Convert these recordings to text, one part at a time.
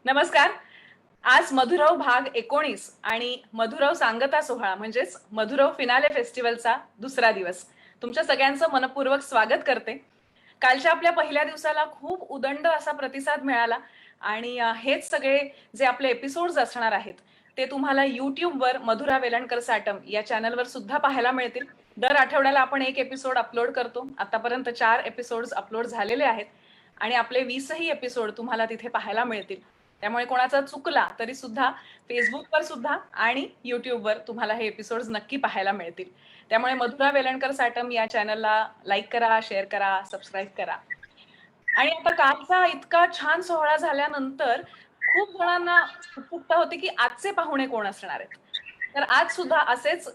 नमस्कार. आज मधुरव भाग 19 आणि मधुरव सांगता सोहळा म्हणजेच मधुरव फिनाले फेस्टिवलचा दुसरा दिवस. तुमच्या सगळ्यांचं मनपूर्वक स्वागत करते. कालच्या आपल्या पहिल्या दिवसाला खूप उदंड असा प्रतिसाद मिळाला आणि हेच सगळे जे आपले एपिसोड्स असणार आहेत ते तुम्हाला YouTubeवर मधुरा वेलणकर साटम या चॅनलवर सुद्धा पाहायला मिळतील. दर आठवड्याला आपण एक एपिसोड अपलोड करतो. आतापर्यंत 4 एपिसोड्स अपलोड झालेले आहेत आणि आपले 20ही एपिसोड तुम्हाला तिथे पाहायला मिळतील. त्यामुळे कोणाचा चुकला तरी सुद्धा फेसबुकवर सुद्धा आणि YouTubeवर तुम्हाला हे एपिसोड्स नक्की पाहायला मिळतील. त्यामुळे मधुरा वेलणकर साटम या चॅनलला लाईक करा, शेअर करा, सबस्क्राईब करा. आणि आता कालचा इतका छान सोहळा झाल्यानंतर खूप जणांना उत्सुकता होती की आजचे पाहुणे कोण असणार आहेत. तर आज सुद्धा असेच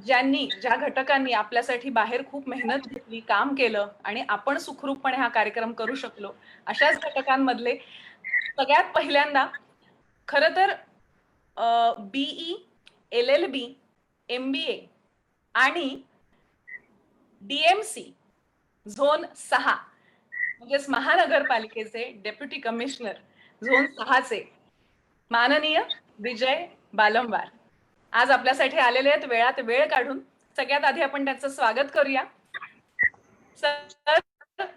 ज्या घटकांनी आपल्यासाठी बाहेर खूप मेहनत घेतली, काम केलं आणि आपण सुखरूपपणे हा कार्यक्रम करू शकलो, अशाच घटकांमधले सगळ्यात पहिल्यांदा खरं तर BE, LLB, MBA आणि DMC झोन 6 म्हणजेच महानगरपालिकेचे डेप्युटी कमिशनर झोन 6 चे माननीय विजय बालंबार आज आपल्यासाठी आलेले आहेत वेळात वेळ काढून. सगळ्यात आधी आपण त्यांचं स्वागत करूया. सर,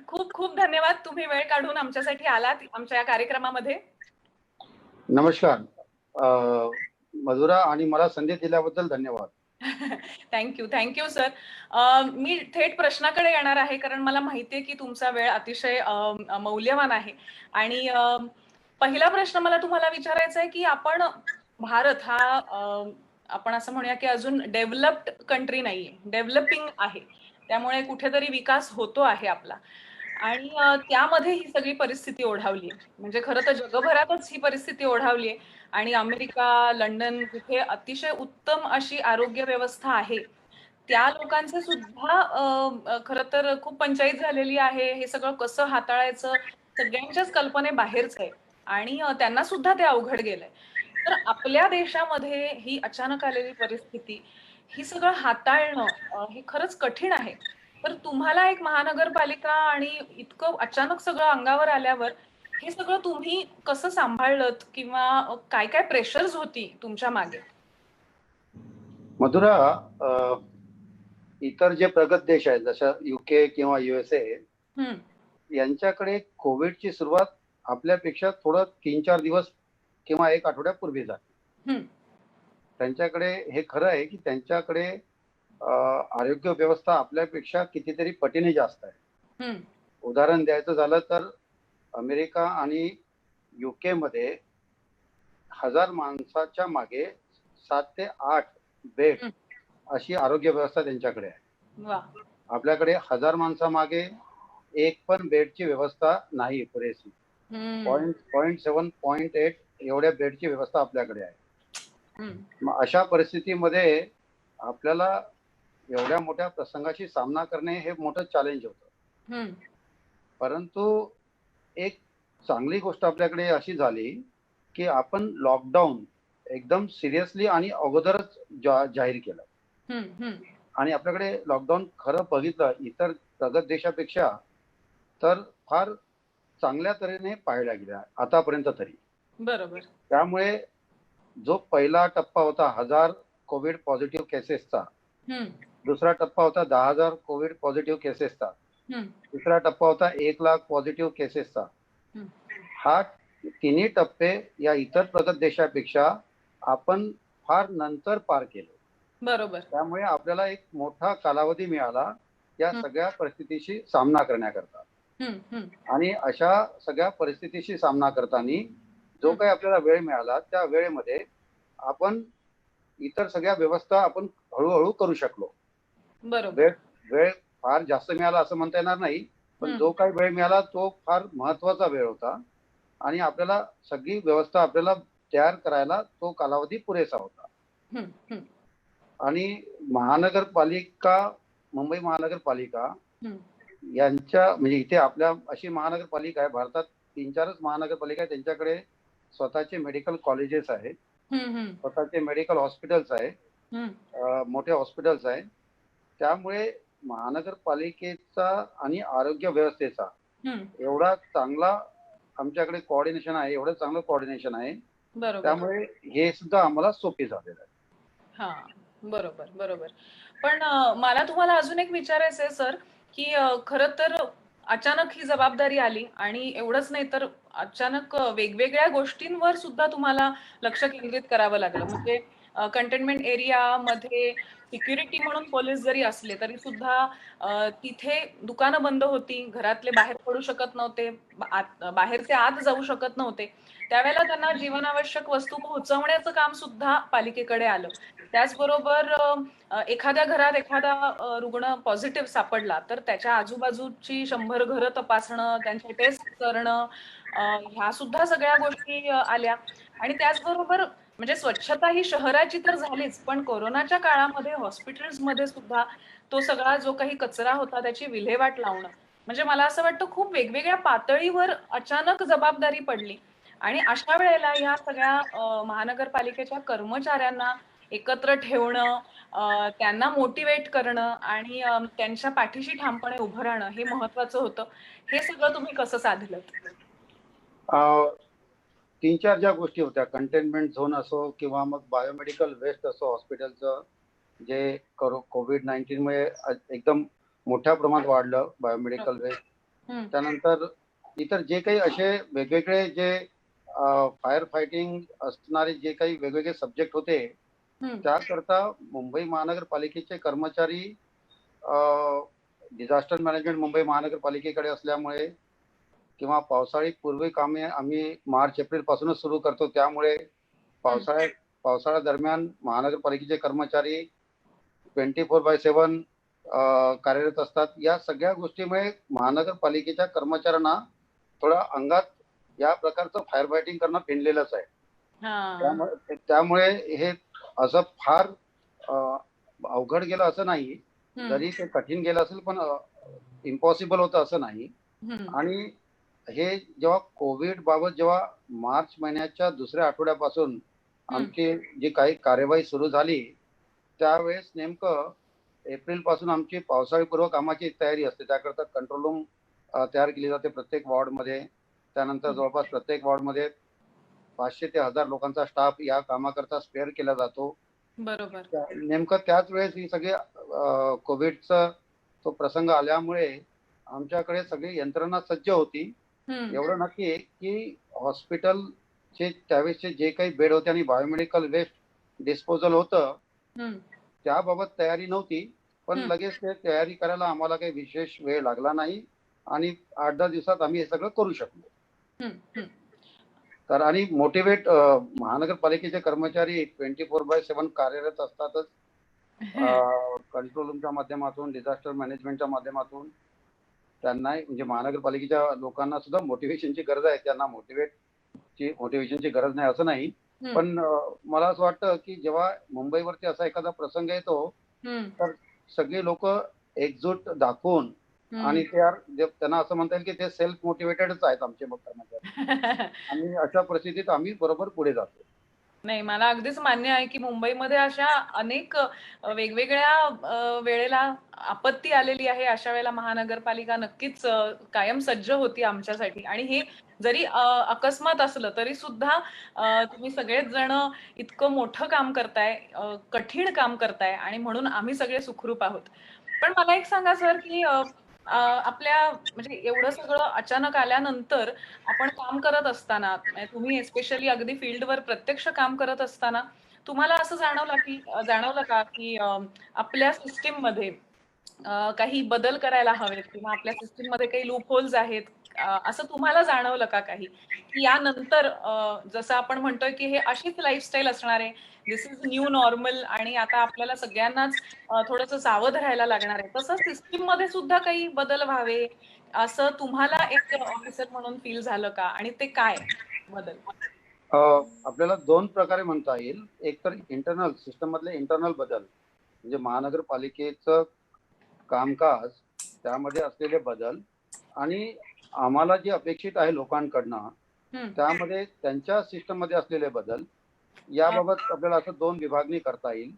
खूप खूप धन्यवाद, तुम्ही वेळ काढून आमच्यासाठी आलात आमच्या या कार्यक्रमामध्ये. नमस्कार मधुरा, आणि मला संधी दिल्याबद्दल धन्यवाद. Thank you sir. मी थेट प्रश्नाकडे येणार आहे कारण मला माहितीये की तुमचा वेळ अतिशय मौल्यवान आहे. आणि पहिला प्रश्न मला तुम्हाला विचारायचा आहे की भारत हा आपण असं म्हणूया की अजून डेव्हलप्ड कंट्री नाहीये, डेव्हलपिंग आहे. त्यामुळे कुठेतरी विकास होतो आहे आपला आणि त्यामध्ये ही सगळी परिस्थिती ओढावली आहे. म्हणजे खरं तर जगभरातच ही परिस्थिती ओढावली आहे आणि अमेरिका, लंडन जिथे अतिशय उत्तम अशी आरोग्य व्यवस्था आहे त्या लोकांचे सुद्धा खरं तर खूप पंचायत झालेली आहे. हे सगळं कसं हाताळायचं सगळ्यांच्याच कल्पनेबाहेरच आहे आणि त्यांना सुद्धा ते अवघड गेलंय. तर आपल्या देशामध्ये ही अचानक आलेली परिस्थिती, ही सगळं हाताळणं हे खरंच कठीण आहे. तर तुम्हाला एक महानगरपालिका आणि इतकं अचानक सगळं अंगावर आल्यावर हे सगळं तुम्ही कसं सांभाळलत किंवा काय काय प्रेशर्स होती तुमच्या मागे? मधुरा, इतर जे प्रगत देश आहेत जसं UK किंवा USA यांच्याकडे कोविडची सुरुवात आपल्यापेक्षा थोडं 3-4 दिवस किंवा 1 आठवड्यापूर्वी झाली. त्यांच्याकडे हे खरं आहे की त्यांच्याकडे आरोग्य व्यवस्था आपल्यापेक्षा कितीतरी पटीने जास्त आहे. उदाहरण द्यायचं झालं तर अमेरिका आणि UK मध्ये 1000 माणसाच्या मागे 7 ते 8 बेड अशी आरोग्य व्यवस्था त्यांच्याकडे आहे. आपल्याकडे 1000 माणसामागे एक पण बेडची व्यवस्था नाही पुरेशी. 0.7, 0.8 एवढ्या बेडची व्यवस्था आपल्याकडे आहे. मग अशा परिस्थितीमध्ये आपल्याला एवढ्या मोठ्या प्रसंगाशी सामना करणे हे मोठं चॅलेंज होतं. परंतु एक चांगली गोष्ट आपल्याकडे अशी झाली की आपण लॉकडाऊन एकदम सिरियसली आणि अगोदरच जाहीर केलं. आणि आपल्याकडे लॉकडाऊन खरं बघितलं इतर प्रगत देशापेक्षा तर फार चांगल्या तऱ्हेने पाहायला गेला आतापर्यंत तरी. बरोबर. त्यामुळे जो पहिला टप्पा होता 1000 कोविड पॉझिटिव्ह केसेसचा, दुसरा टप्पा होता 10,000 कोविड पॉझिटिव्ह केसेसचा, तिसरा टप्पा होता 1 लाख पॉझिटिव्ह केसेसचा. हा तिन्ही टप्पे या इतर प्रगत देशापेक्षा आपण फार नंतर पार केले. बरोबर. त्यामुळे आपल्याला एक मोठा कालावधी मिळाला या सगळ्या परिस्थितीशी सामना करण्याकरता. आणि अशा सगळ्या परिस्थितीशी सामना करताना जो काही आपल्याला वेळ मिळाला त्या वेळेमध्ये आपण इतर सगळ्या व्यवस्था आपण हळूहळू करू शकलो. बरोबर. वेळ फार जास्त मिळाला असं म्हणता येणार नाही, पण जो काही वेळ मिळाला तो फार महत्वाचा वेळ होता आणि आपल्याला सगळी व्यवस्था आपल्याला तयार करायला तो कालावधी पुरेसा होता. आणि मुंबई महानगरपालिका यांच्या म्हणजे इथे आपल्या अशी महानगरपालिका आहे, भारतात 3-4च महानगरपालिका आहे त्यांच्याकडे स्वतःचे मेडिकल कॉलेजेस आहेत, स्वतःचे मेडिकल हॉस्पिटल्स आहे, मोठे हॉस्पिटल्स आहे. त्यामुळे महानगरपालिकेचा आणि आरोग्य व्यवस्थेचा एवढा चांगला आमच्याकडे कोऑर्डिनेशन आहे, एवढं चांगलं कोऑर्डिनेशन आहे, बरोबर. त्यामुळे हे सुद्धा आम्हाला सोपे झालेलं आहे. हा, बरोबर बरोबर. पण मला तुम्हाला अजून एक विचारायचं आहे सर, की खरं तर अचानक ही जबाबदारी आली आणि एवढंच नाही तर अचानक वेगवेगळ्या गोष्टींवर सुद्धा तुम्हाला लक्ष केंद्रित करावं लागलं. म्हणजे कंटेनमेंट एरिया मध्ये सिक्युरिटी म्हणून पोलीस जरी असले तरी सुद्धा तिथे दुकानं बंद होती, घरातले बाहेर पडू शकत नव्हते, बाहेरचे आत जाऊ शकत नव्हते. त्यावेळेला त्यांना जीवनावश्यक वस्तू पोहोचवण्याचं काम सुद्धा पालिकेकडे आलं. त्याचबरोबर एखाद्या घरात एखादा रुग्ण पॉझिटिव्ह सापडला तर त्याच्या आजूबाजूची 100 घरं तपासणं, त्यांचे टेस्ट करणं, ह्या सुद्धा सगळ्या गोष्टी आल्या. आणि त्याचबरोबर म्हणजे स्वच्छता ही शहराची तर झालीच, पण कोरोनाच्या काळामध्ये हॉस्पिटल्समध्ये सुद्धा तो सगळा जो काही कचरा होता त्याची विल्हेवाट लावणं, म्हणजे मला असं वाटतं खूप वेगवेगळ्या पातळीवर अचानक जबाबदारी पडली. आणि अशा वेळेला या सगळ्या महानगरपालिकेच्या कर्मचाऱ्यांना एकत्र ठेवणं, त्यांना मोटिवेट करणं आणि त्यांच्या पाठीशी ठामपणे उभं राहणं हे महत्वाचं होतं. हे सगळं तुम्ही कसं साधलं? 3-4 ज्या गोष्टी होत्या, कंटेनमेंट झोन असो किंवा मग बायोमेडिकल वेस्ट असो, हॉस्पिटलचं जे कोविड-19 मुळे एकदम मोठ्या प्रमाणात वाढलं बायोमेडिकल वेस्ट. त्यानंतर इतर जे काही असे वेगवेगळे जे फायर फायटिंग असणारे जे काही वेगवेगळे सब्जेक्ट होते, त्याकरता मुंबई महानगरपालिकेचे कर्मचारी डिझास्टर मॅनेजमेंट मुंबई महानगरपालिकेकडे असल्यामुळे किंवा पावसाळी पूर्वी कामे आम्ही मार्च-एप्रिल पासूनच सुरू करतो, त्यामुळे पावसाळ्या दरम्यान महानगरपालिकेचे कर्मचारी 24/7 कार्यरत असतात. या सगळ्या गोष्टीमुळे महानगरपालिकेच्या कर्मचाऱ्यांना थोडा अंगात या प्रकारचं फायर फायटिंग करणं भिनलेलंच आहे. त्यामुळे हे असं फार अवघड गेलं असं नाही, जरी ते कठीण गेलं असेल पण इम्पॉसिबल होतं असं नाही. आणि हे जेव्हा कोविड बाबत जेव्हा मार्च महिन्याच्या दुसऱ्या आठवड्यापासून आमची जी काही कार्यवाही सुरू झाली, त्यावेळेस नेमकं एप्रिल पासून आमची पावसाळीपूर्व कामाची तयारी असते. त्याकरता कंट्रोल रूम तयार केली जाते प्रत्येक वॉर्डमध्ये. त्यानंतर जवळपास प्रत्येक वॉर्डमध्ये 500 ते 1000 लोकांचा स्टाफ या कामाकरता स्पेअर केला जातो. बरोबर. नेमकं त्याच वेळेस ही सगळी कोविडचा तो प्रसंग आल्यामुळे आमच्याकडे सगळी यंत्रणा सज्ज होती. एवढं नक्की की हॉस्पिटलचे त्यावेळेसचे जे काही बेड होते आणि बायोमेडिकल वेस्ट डिस्पोजल होतं, त्याबाबत तयारी नव्हती, पण लगेच ते तयारी करायला आम्हाला काही विशेष वेळ लागला नाही आणि 8-10 दिवसात आम्ही हे सगळं करू शकलो. तर आणि मोटिवेट महानगरपालिकेचे कर्मचारी 24/7 कार्यरत असतातच. कंट्रोल रूमच्या माध्यमातून, डिझास्टर मॅनेजमेंटच्या माध्यमातून त्यांना म्हणजे महानगरपालिकेच्या लोकांना सुद्धा मोटिवेशनची गरज आहे. त्यांना मोटिवेशनची गरज नाही असं नाही, पण मला असं वाटतं की जेव्हा मुंबईवरती असा एखादा प्रसंग येतो तर सगळे लोक एकजूट दाखवून आणि त्यांना असं म्हणता येईल की ते सेल्फ मोटिवेटेडच आहेत आमचे कर्मचारी. आणि अशा परिस्थितीत आम्ही बरोबर पुढे जातो. नाही, मला अगदीच मान्य आहे की मुंबईमध्ये अशा अनेक वेगवेगळ्या वेळेला आपत्ती आलेली आहे. अशा वेळेला महानगरपालिका नक्कीच कायम सज्ज होती आमच्यासाठी. आणि हे जरी अकस्मात असलं तरी सुद्धा तुम्ही सगळेच जण इतकं मोठं काम करताय, कठीण काम करताय आणि म्हणून आम्ही सगळे सुखरूप आहोत. पण मला एक सांगा सर, की आपल्या म्हणजे एवढं सगळं अचानक आल्यानंतर आपण काम करत असताना, तुम्ही एस्पेशली अगदी फील्डवर प्रत्यक्ष काम करत असताना तुम्हाला असं जाणवलं का की आपल्या सिस्टीम मध्ये काही बदल करायला हवेत किंवा आपल्या सिस्टीम मध्ये काही लूप होल्स आहेत, असं तुम्हाला जाणवलं का काही, की यानंतर जसं आपण म्हणतोय की हे अशीच लाईफस्टाईल असणार आहे, दिस इज न्यू नॉर्मल आणि आता आपल्याला सगळ्यांनाच थोडंसं सावध राहायला लागणार आहे, तसं सिस्टीम मध्ये सुद्धा काही बदल व्हावे असं तुम्हाला एक ऑफिसर म्हणून फील झालं का, आणि ते काय बदल? आपल्याला 2 प्रकारे म्हणता येईल. एक तर इंटरनल सिस्टम मधले इंटरनल बदल, म्हणजे महानगरपालिकेचं कामकाज त्यामध्ये असलेले बदल आणि आम्हाला जे अपेक्षित आहे लोकांकडनं त्यामध्ये त्यांच्या सिस्टम मध्ये असलेले बदल, याबाबत आपल्याला असं 2 विभागणी करता येईल.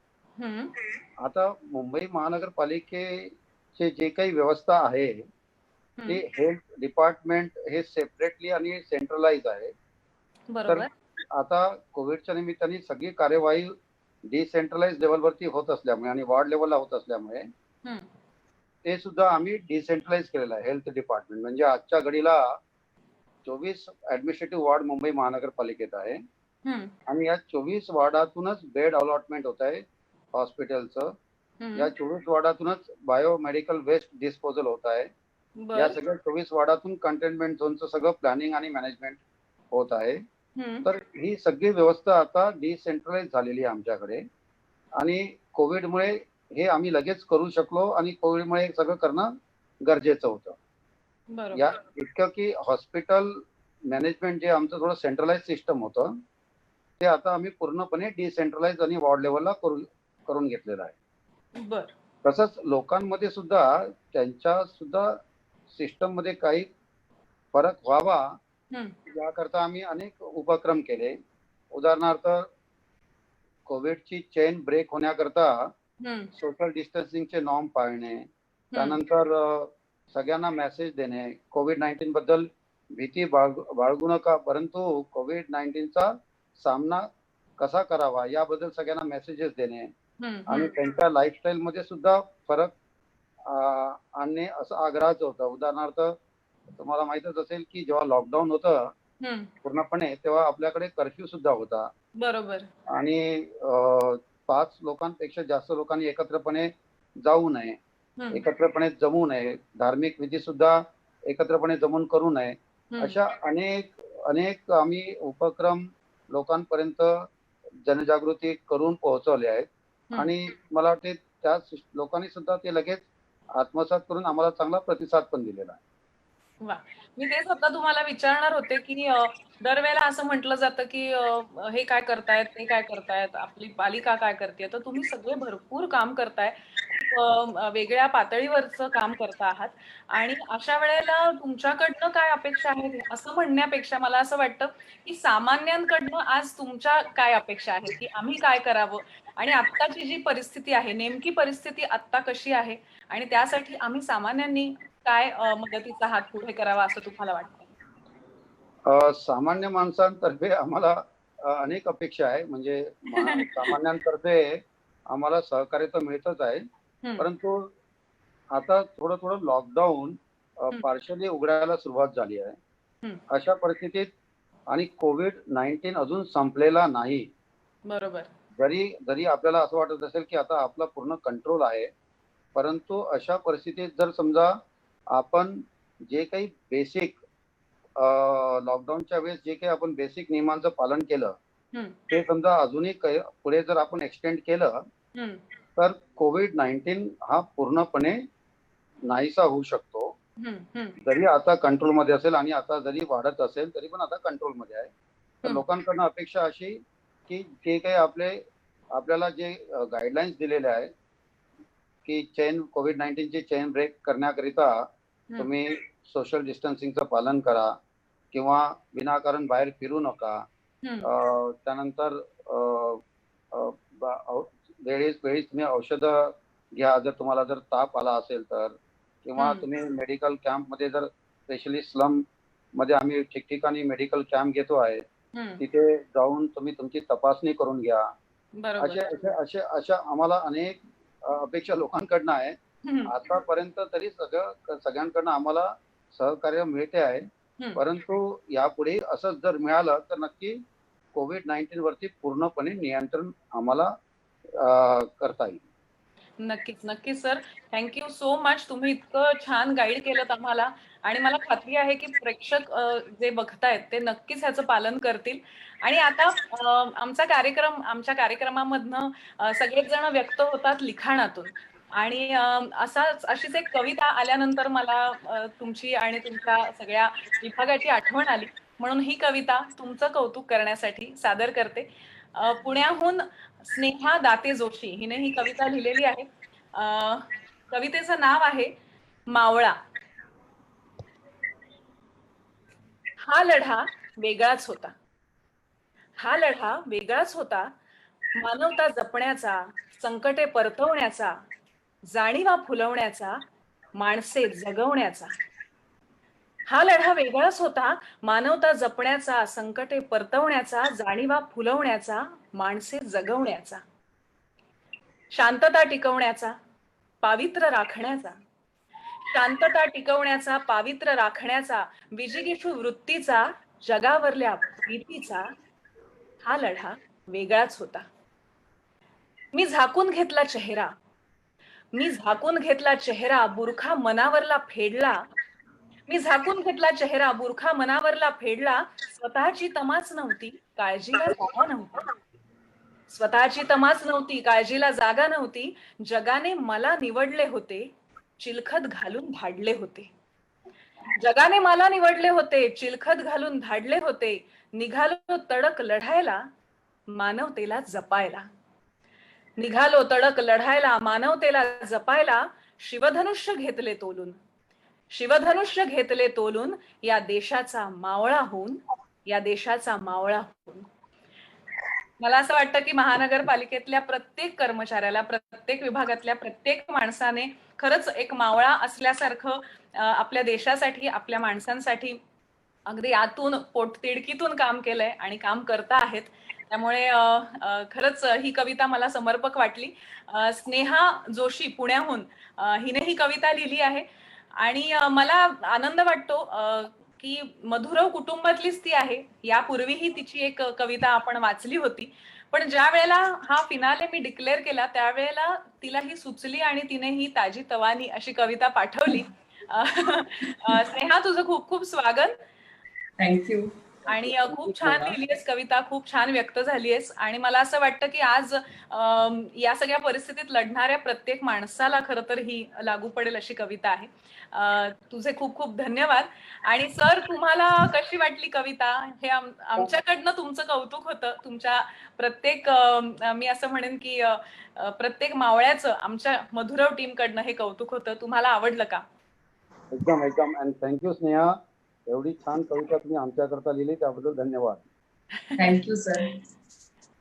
आता मुंबई महानगरपालिकेचे जे काही व्यवस्था आहे की हेल्थ डिपार्टमेंट हे सेपरेटली आणि सेंट्रलाइज आहे. तर बरोबर. आता कोविडच्या निमित्ताने सगळी कार्यवाही डिसेंट्रलाइज लेवलवरती होत असल्यामुळे आणि वॉर्ड लेवलला होत असल्यामुळे ते सुद्धा आम्ही डिसेंट्रलाइज केलेलं आहे. हेल्थ डिपार्टमेंट म्हणजे आजच्या घडीला 24 ऍडमिनिस्ट्रेटिव्ह वॉर्ड मुंबई महानगरपालिकेत आहे आणि या 24 वॉर्डातूनच बेड अलॉटमेंट होत आहे हॉस्पिटलचं. या 24 वॉर्डातूनच बायोमेडिकल वेस्ट डिस्पोजल होत आहे. या सगळ्या 24 वॉर्डातून कंटेनमेंट झोनचं सगळं प्लॅनिंग आणि मॅनेजमेंट होत आहे. तर ही सगळी व्यवस्था आता डिसेंट्रलाइज झालेली आहे आमच्याकडे आणि कोविडमुळे हे आम्ही लगेच करू शकलो आणि कोविडमुळे सगळं करणं गरजेचं होतं. या इतकं की हॉस्पिटल मॅनेजमेंट जे आमचं थोडं सेंट्रलाइज सिस्टम होतं ते आता आम्ही पूर्णपणे डिसेंट्रलाइज आणि वॉर्ड लेवलला करून घेतलेलं आहे. तसंच लोकांमध्ये सुद्धा त्यांच्या सुद्धा सिस्टम मध्ये काही फरक व्हावा याकरता आम्ही अनेक उपक्रम केले. उदाहरणार्थ कोविडची चेन ब्रेक होण्याकरता सोशल डिस्टन्सिंगचे नॉर्म पाळणे, त्यानंतर सगळ्यांना मेसेज देणे, कोविड-19 बद्दल भीती बाळगू नका, परंतु कोविड-19चा सामना कसा करावा याबद्दल सगळ्यांना मेसेजेस देणे आणि त्यांच्या लाईफस्टाईल मध्ये सुद्धा फरक आणणे असं आग्रहाचं होतं. उदाहरणार्थ तुम्हाला माहितच असेल की जेव्हा लॉकडाऊन होतं पूर्णपणे तेव्हा आपल्याकडे कर्फ्यू सुद्धा होता. बरोबर. आणि 5 लोकांपेक्षा जास्त लोकांनी एकत्रपणे जाऊ नये, एकत्रपणे जमू नये, धार्मिक विधी सुद्धा एकत्रपणे जमून करू नये. अशा अनेक आम्ही उपक्रम लोकांपर्यंत जनजागृती करून पोहोचवले आहेत आणि मला वाटते त्या लोकांनी सुद्धा ते लगेच आत्मसात करून आम्हाला चांगला प्रतिसाद पण दिलेला आहे. वा, मी तेच आता तुम्हाला विचारणार होते की दरवेळेला असं म्हटलं जातं की हे काय करतायत, ते काय करतायत, आपली पालिका काय करते, तर तुम्ही सगळे भरपूर काम करताय, खूप वेगळ्या पातळीवरचं काम करता आहात आणि अशा वेळेला तुमच्याकडनं काय अपेक्षा आहेत असं म्हणण्यापेक्षा मला असं वाटतं की सामान्यांकडनं आज तुमच्या काय अपेक्षा आहेत की आम्ही काय करावं आणि आत्ताची जी परिस्थिती आहे, नेमकी परिस्थिती आत्ता कशी आहे आणि त्यासाठी आम्ही सामान्यांनी काय मदतीचा हात पुढे करावा असं तुम्हाला वाटतं? सामान्य माणसांतर्फे आम्हाला अनेक अपेक्षा आहे. म्हणजे सामान्यांतर्फे आम्हाला सहकार्य तर मिळतच आहे, परंतु आता थोडं थोडं लॉकडाऊन पार्शली उघडायला सुरुवात झाली आहे. अशा परिस्थितीत आणि कोविड-19 अजून संपलेला नाही. बरोबर. जरी आपल्याला असं वाटत असेल की आता आपला पूर्ण कंट्रोल आहे, परंतु अशा परिस्थितीत जर समजा आपण जे काही बेसिक लॉकडाऊनच्या वेळेस जे काही आपण बेसिक नियमांचं पालन केलं ते समजा अजूनही पुढे जर आपण एक्सटेंड केलं तर कोविड-19 हा पूर्णपणे नाहीसा होऊ शकतो. जरी आता कंट्रोलमध्ये असेल आणि आता जरी वाढत असेल तरी पण आता कंट्रोलमध्ये आहे. तर लोकांकडनं अपेक्षा अशी की जे काही आपल्याला जे गाईडलाईन्स दिलेले आहे की कोविड-19 ची चेन ब्रेक करण्याकरिता तुम्ही सोशल डिस्टन्सिंगचं पालन करा किंवा विनाकारण बाहेर फिरू नका. त्यानंतर वेळीच तुम्ही औषधं घ्या जर तुम्हाला जर ताप आला असेल तर, किंवा तुम्ही मेडिकल कॅम्प मध्ये जर स्पेशली स्लम मध्ये आम्ही ठिकठिकाणी मेडिकल कॅम्प घेतो आहे, तिथे जाऊन तुम्ही तुमची तपासणी करून घ्या. अशा आम्हाला अनेक अपेक्षा लोकांकडनं आहे. आतापर्यंत तरी सगळ्यांकडनं आम्हाला सहकार्य मिळते आहे, परंतु यापुढे असंच जर मिळालं तर नक्की कोविड-19 वरती पूर्णपणे नियंत्रण आम्हाला करता येईल. नक्कीच सर, थँक्यू सो मच. तुम्ही इतकं छान गाईड केलं आम्हाला आणि मला खात्री आहे की प्रेक्षक जे बघतायत ते नक्कीच ह्याचं पालन करतील. आणि आता आमच्या कार्यक्रमामधनं सगळेच जण व्यक्त होतात लिखाणातून आणि अशीच एक कविता आल्यानंतर मला तुमची आणि तुमच्या सगळ्या विभागाची आठवण आली, म्हणून ही कविता तुमचं कौतुक करण्यासाठी सादर करते. पुण्याहून स्नेहा दाते जोशी हिने ही कविता लिहिलेली आहे. कवितेचं नाव आहे मावळा. हा लढा वेगळाच होता, हा लढा वेगळाच होता, मानवता जपण्याचा, संकटे परतवण्याचा, जाणीवा फुलवण्याचा, माणसे जगवण्याचा. हा लढा वेगळाच होता. मानवता जपण्याचा, संकटे परतवण्याचा, जाणीवा फुलवण्याचा, माणसे जगवण्याचा, शांतता टिकवण्याचा, पावित्र्य राखण्याचा, शांतता टिकवण्याचा, पावित्र्य राखण्याचा, विजिगीषू वृत्तीचा, जगावरल्या प्रीतीचा हा लढा वेगळाच होता. मी झाकून घेतला चेहरा, मी झाकून घेतला चेहरा, बुरखा मनावरला फेडला. मी झाकून घेतला चेहरा, बुरखा मनावरला फेडला. स्वतःची तमाच नव्हती, काळजीला जागा नव्हती. स्वतःची तमाच नव्हती, काळजीला जागा नव्हती. जगाने मला निवडले होते, चिलखत घालून धाडले होते. जगाने मला निवडले होते, चिलखत घालून धाडले होते. निघालो तडक लढायला, मानवतेला जपायला. निघालो तडक लढायला, मानवतेला जपायला. शिवधनुष्य घेतले तोलून, शिवधनुष्य घेतले तोलून. या देशाचा मावळा होऊन, या देशाचा मावळा होऊन. मला असं वाटतं की महानगरपालिकेतल्या प्रत्येक कर्मचाऱ्याला, प्रत्येक विभागातल्या प्रत्येक माणसाने खरंच एक मावळा असल्यासारखं आपल्या देशासाठी, आपल्या माणसांसाठी अगदी आतून पोटतिडकीतून काम केलंय आणि काम करता आहेत. त्यामुळे खरंच ही कविता मला समर्पक वाटली. स्नेहा जोशी पुण्याहून हिने ही कविता लिहिली आहे आणि मला आनंद वाटतो की मधुरव कुटुंबातलीच ती आहे. यापूर्वीही तिची एक कविता आपण वाचली होती, पण ज्या वेळेला हा फिनाले मी डिक्लेअर केला त्यावेळेला तिला ही सुचली आणि तिने ही ताजी तवानी अशी कविता पाठवली. स्नेहा, तुझं खूप खूप स्वागत. थँक्यू. आणि खूप छान लिहिलीयस कविता, खूप छान व्यक्त झालीयस आणि मला असं वाटतं की आज या सगळ्या परिस्थितीत लढणाऱ्या प्रत्येक माणसाला खरं तर ही लागू पडेल अशी कविता आहे. तुझे खूप खूप धन्यवाद. आणि सर, तुम्हाला कशी वाटली कविता? हे आमच्याकडनं तुमचं कौतुक होतं. तुमच्या प्रत्येक मी असं म्हणेन की प्रत्येक मावळ्याचं आमच्या मधुरव टीम कडनं हे कौतुक होतं. तुम्हाला आवडलं का? एकदम एकदम. अँड थँक्यू स्नेहा, एवढी छान कविता तुम्ही आमच्याकरता लिहिली त्याबद्दल धन्यवाद. Thank you sir.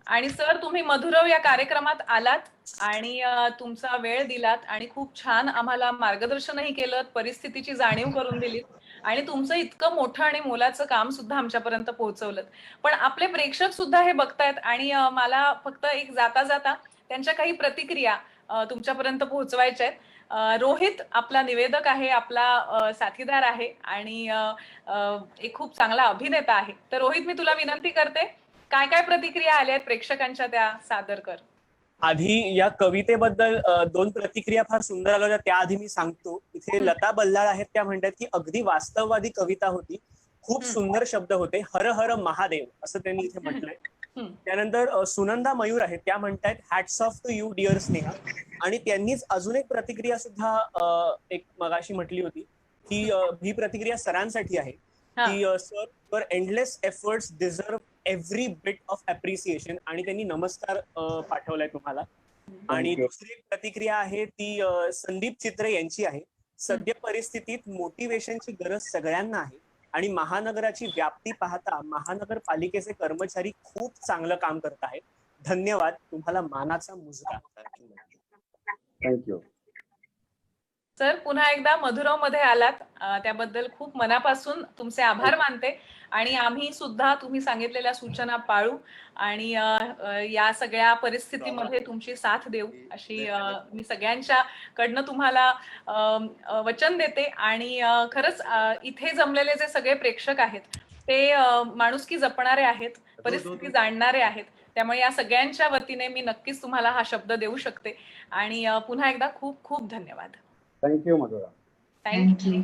आणि सर, तुम्ही मधुरव या कार्यक्रमात आलात आणि तुमचा वेळ दिलात आणि खूप छान आम्हाला मार्गदर्शनही केलं, परिस्थितीची जाणीव करून दिलीत आणि तुमचं इतकं मोठं आणि मोलाचं काम सुद्धा आमच्यापर्यंत पोहोचवलं. पण आपले प्रेक्षक सुद्धा हे बघतायत आणि मला फक्त एक जाता जाता त्यांच्या काही प्रतिक्रिया तुमच्यापर्यंत पोहोचवायच्या आहेत. रोहित आपला निवेदक आहे, आपला साथीदार आहे आणि एक खूप चांगला अभिनेता आहे. तर रोहित, मी तुला विनंती करते, काय काय प्रतिक्रिया आल्या आहेत प्रेक्षकांच्या त्या सादर कर. आधी या कवितेबद्दल 2 प्रतिक्रिया फार सुंदर आल्या होत्या, त्याआधी मी सांगतो. इथे लता बल्लाळ आहेत, त्या म्हणतात की अगदी वास्तववादी कविता होती, खूप सुंदर शब्द होते, हर हर महादेव असं त्यांनी इथे म्हटलंय. त्यानंतर सुनंदा मयूर आहेत, त्या म्हणतात hats off to you dear Sneha. आणि त्यांनीच अजून एक प्रतिक्रिया सुद्धा एक मगाशी म्हटली होती की ही प्रतिक्रिया सरांसाठी आहे की sir, your endless efforts deserve every bit of appreciation. आणि त्यांनी नमस्कार पाठवलाय तुम्हाला. आणि दुसरी एक प्रतिक्रिया आहे ती संदीप चित्रे यांची आहे. सद्य परिस्थितीत मोटिवेशनची गरज सगळ्यांना आहे आणि महानगराची व्याप्ती पाहता महानगरपालिकेचे कर्मचारी खूप चांगलं काम करत आहेत. धन्यवाद, तुम्हाला मानाचा मुजरा. थँक्यू सर, पुन्हा एकदा मधुरव मध्ये आलात, त्याबद्दल खूप मनापासून तुमचे आभार मानते आणि आम्ही सुद्धा तुम्ही सांगितलेल्या सूचना पाळू आणि या सगळ्या परिस्थितीमध्ये तुमची साथ देऊ अशी मी सगळ्यांच्या कडनं तुम्हाला वचन देते. आणि खरंच इथे जमलेले जे सगळे प्रेक्षक आहेत ते माणुसकी जपणारे आहेत, परिस्थिती जाणणारे आहेत. त्यामुळे या सगळ्यांच्या वतीने मी नक्कीच तुम्हाला हा शब्द देऊ शकते. आणि पुन्हा एकदा खूप खूप धन्यवाद. थँक्यू मधुरा. थँक्यू.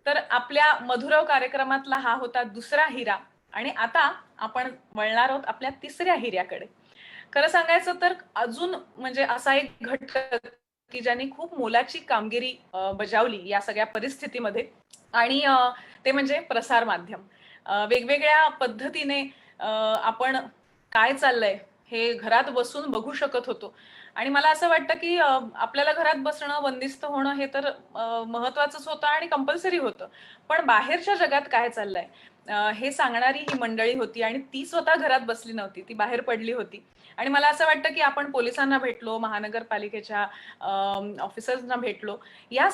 तर आपल्या मधुरव कार्यक्रमातला हा होता दुसरा हिरा आणि आता आपण वळणार आहोत आपल्या तिसऱ्या हिऱ्याकडे. खरं सांगायचं तर अजून म्हणजे असा एक घटक की ज्यांनी खूप मोलाची कामगिरी बजावली या सगळ्या परिस्थितीमध्ये आणि ते म्हणजे प्रसार माध्यम. वेगवेगळ्या पद्धतीने आपण काय चाललंय हे घरात बसून बघू शकत होतो आणि मला असं वाटतं की आपल्याला घरात बसणं, बंदिस्त होणं हे तर महत्वाचंच होतं आणि कंपल्सरी होतं. पण बाहेरच्या जगात काय चाललंय हे सांगणारी ही मंडळी होती आणि ती स्वतः घरात बसली नव्हती, ती बाहेर पडली होती. आणि मला असं वाटतं की आपण पोलिसांना भेटलो, महानगरपालिकेच्या ऑफिसर्सना भेटलो, या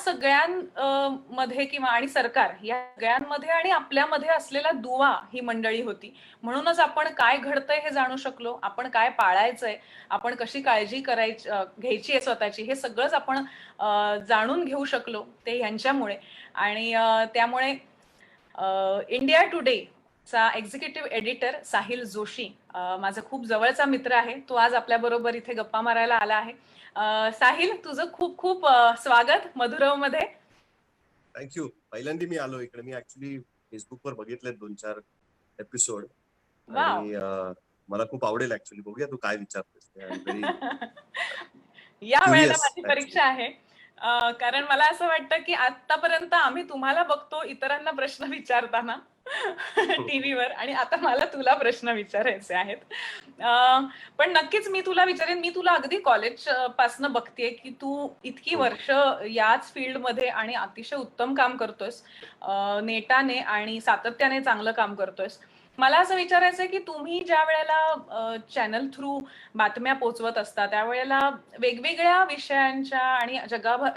मध्ये किंवा आणि सरकार या सगळ्यांमध्ये आणि आपल्यामध्ये असलेला दुवा ही मंडळी होती. म्हणूनच आपण काय घडतंय हे जाणू शकलो, आपण काय पाळायचंय, आपण कशी काळजी करायची घ्यायची आहे स्वतःची, हे सगळंच आपण जाणून घेऊ शकलो ते यांच्यामुळे. आणि त्यामुळे इंडिया टुडे चा एक्झिक्युटिव्ह एडिटर साहिल जोशी माझा खूप जवळचा मित्र आहे. तो आज आपल्या बरोबर इथे गप्पा मारायला आला आहे. साहिल, तुझं खूप खूप स्वागत मधुरव मध्ये. थँक्यू. पहिल्यांदा मी आलो इकडे. मी ऍक्च्युली फेसबुकवर बघितले 2-4 एपिसोड आणि मला खूप आवडेल ऍक्च्युली. बघूया तू काय विचारतेस. या वेळेला माझी परीक्षा आहे. कारण मला असं वाटतं की आतापर्यंत आम्ही तुम्हाला बघतो इतरांना प्रश्न विचारताना टीव्हीवर, आणि आता मला तुला प्रश्न विचारायचे आहेत. पण नक्कीच मी तुला विचारेन. मी तुला अगदी कॉलेज पासनं बघतेय की तू इतकी वर्ष याच फील्डमध्ये आणि अतिशय उत्तम काम करतोयस, नेटाने आणि सातत्याने चांगलं काम करतोयस. मला असं विचारायचंय की तुम्ही ज्या वेळेला चॅनल थ्रू बातम्या पोहोचवत असता त्यावेळेला वेगवेगळ्या विषयांच्या आणि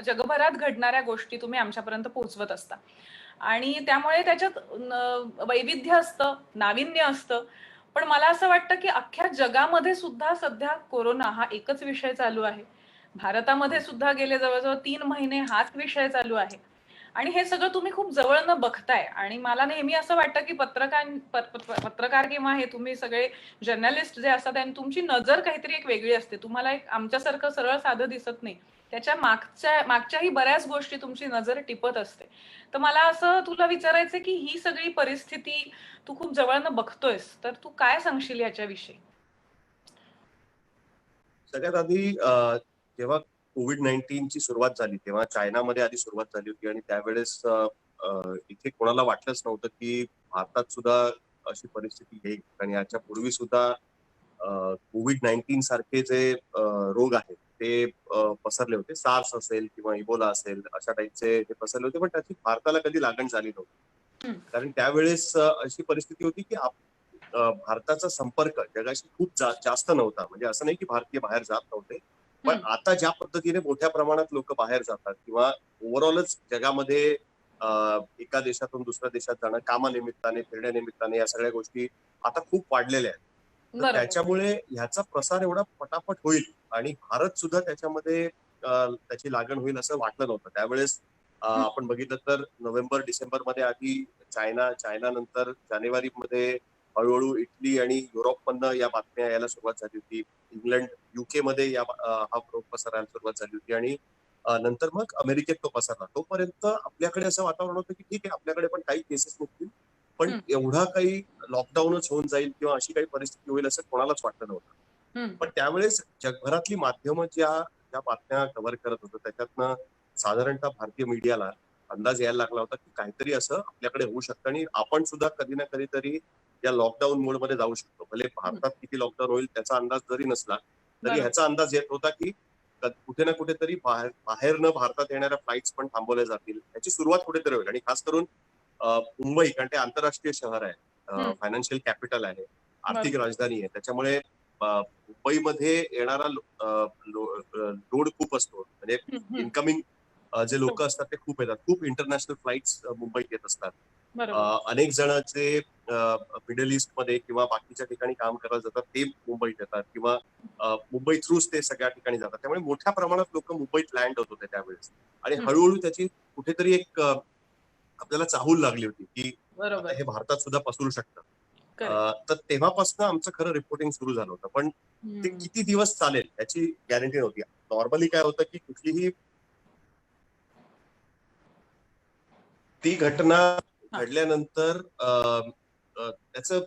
जगभरात घडणाऱ्या गोष्टी तुम्ही आमच्यापर्यंत पोहोचवत असता, आणि त्यामुळे त्याच्यात वैविध्य असतं, नाविन्य असतं. पण मला असं वाटतं की अख्ख्या जगामध्ये सुद्धा सध्या कोरोना हा एकच विषय चालू आहे. भारतामध्ये सुद्धा गेले जवळजवळ 3 महिने हाच विषय चालू आहे. आणि हे सगळं तुम्ही खूप जवळनं बघताय. आणि मला नेहमी असं वाटतं की पत्रकार किंवा हे तुम्ही सगळे जर्नलिस्ट जे असतात आणि तुमची नजर काहीतरी एक वेगळी असते. तुम्हाला एक आमच्यासारखं सरळ साधं दिसत नाही. त्याच्या मागच्याही बऱ्याच गोष्टी तुमची नजर टिपत असते. तर मला असं तुला विचारायचं की ही सगळी परिस्थिती तू खूप जवळनं बघतोयस, तर तू काय सांगशील याच्याविषयी? सगळ्यात आधी जेव्हा कोविड-19 ची सुरुवात झाली तेव्हा चायनामध्ये आधी सुरुवात झाली होती आणि त्यावेळेस इथे कोणाला वाटलंच नव्हतं की भारतात सुद्धा अशी परिस्थिती येईल. आणि याच्या पूर्वी सुद्धा कोविड-19 सारखे जे रोग आहेत ते पसरले होते. सार्स असेल किंवा इबोला असेल अशा टाईपचे ते पसरले होते, पण त्याची भारताला कधी लागण झाली नव्हती. कारण त्यावेळेस अशी परिस्थिती होती की भारताचा संपर्क जगाशी खूप जास्त नव्हता. म्हणजे असं नाही की भारतीय बाहेर जात नव्हते, पण आता ज्या पद्धतीने मोठ्या प्रमाणात लोक बाहेर जातात किंवा ओव्हरऑलच जगामध्ये एका देशातून दुसऱ्या देशात जाणं, कामानिमित्ताने, फिरण्यानिमित्ताने या सगळ्या गोष्टी आता खूप वाढलेल्या आहेत. तर त्याच्यामुळे ह्याचा प्रसार एवढा पटापट होईल आणि भारत सुद्धा त्याच्यामध्ये त्याची लागण होईल असं वाटलं नव्हतं. त्यावेळेस आपण बघितलं तर नोव्हेंबर डिसेंबर मध्ये आधी चायना नंतर जानेवारीमध्ये हळूहळू इटली आणि युरोपमधनं या बातम्या यायला सुरुवात झाली होती. इंग्लंड, युके मध्ये हा रोग पसरायला सुरुवात झाली होती आणि नंतर मग अमेरिकेत तो पसरला. तोपर्यंत आपल्याकडे असं वातावरण होतं की ठीक आहे, आपल्याकडे पण काही केसेस निघतील, पण एवढा काही लॉकडाऊनच होऊन जाईल किंवा अशी काही परिस्थिती होईल असं कोणालाच वाटलं नव्हतं. पण त्यावेळेस जगभरातली माध्यमं ज्या बातम्या कव्हर करत होतं त्याच्यातनं साधारणतः भारतीय मीडियाला अंदाज यायला लागला होता की काहीतरी असं आपल्याकडे होऊ शकतं आणि आपण सुद्धा कधी ना कधीतरी या लॉकडाऊन मोड मध्ये जाऊ शकतो. भले भारतात किती लॉकडाऊन होईल त्याचा अंदाज जरी नसला तरी ह्याचा अंदाज येत होता की कुठे ना कुठेतरी बाहेरनं भारतात येणाऱ्या फ्लाईट्स पण थांबवल्या जातील, याची सुरुवात कुठेतरी होईल. आणि खास करून मुंबई, कारण ते आंतरराष्ट्रीय शहर आहे, फायनान्शियल कॅपिटल आहे, आर्थिक राजधानी आहे, त्याच्यामुळे मुंबईमध्ये येणारा लोड खूप असतो. म्हणजे इनकमिंग जे लोक असतात ते खूप येतात. खूप इंटरनॅशनल फ्लाईट्स मुंबईत येत असतात. अनेक जण जे मिडल ईस्ट मध्ये किंवा बाकीच्या ठिकाणी काम करायला जातात ते मुंबईत येतात किंवा मुंबई थ्रूच ते सगळ्या ठिकाणी जातात. त्यामुळे मोठ्या प्रमाणात लोक मुंबईत लँड होत होते त्यावेळेस आणि हळूहळू त्याची कुठेतरी एक आपल्याला चाहूल लागली होती की हे भारतात सुद्धा पसरू शकतं. तर तेव्हापासून आमचं खरं रिपोर्टिंग सुरू झालं होतं. पण ते किती दिवस चालेल याची गॅरंटी नव्हती. नॉर्मली काय होतं की कुठलीही ती घटना घडल्यानंतर त्याचं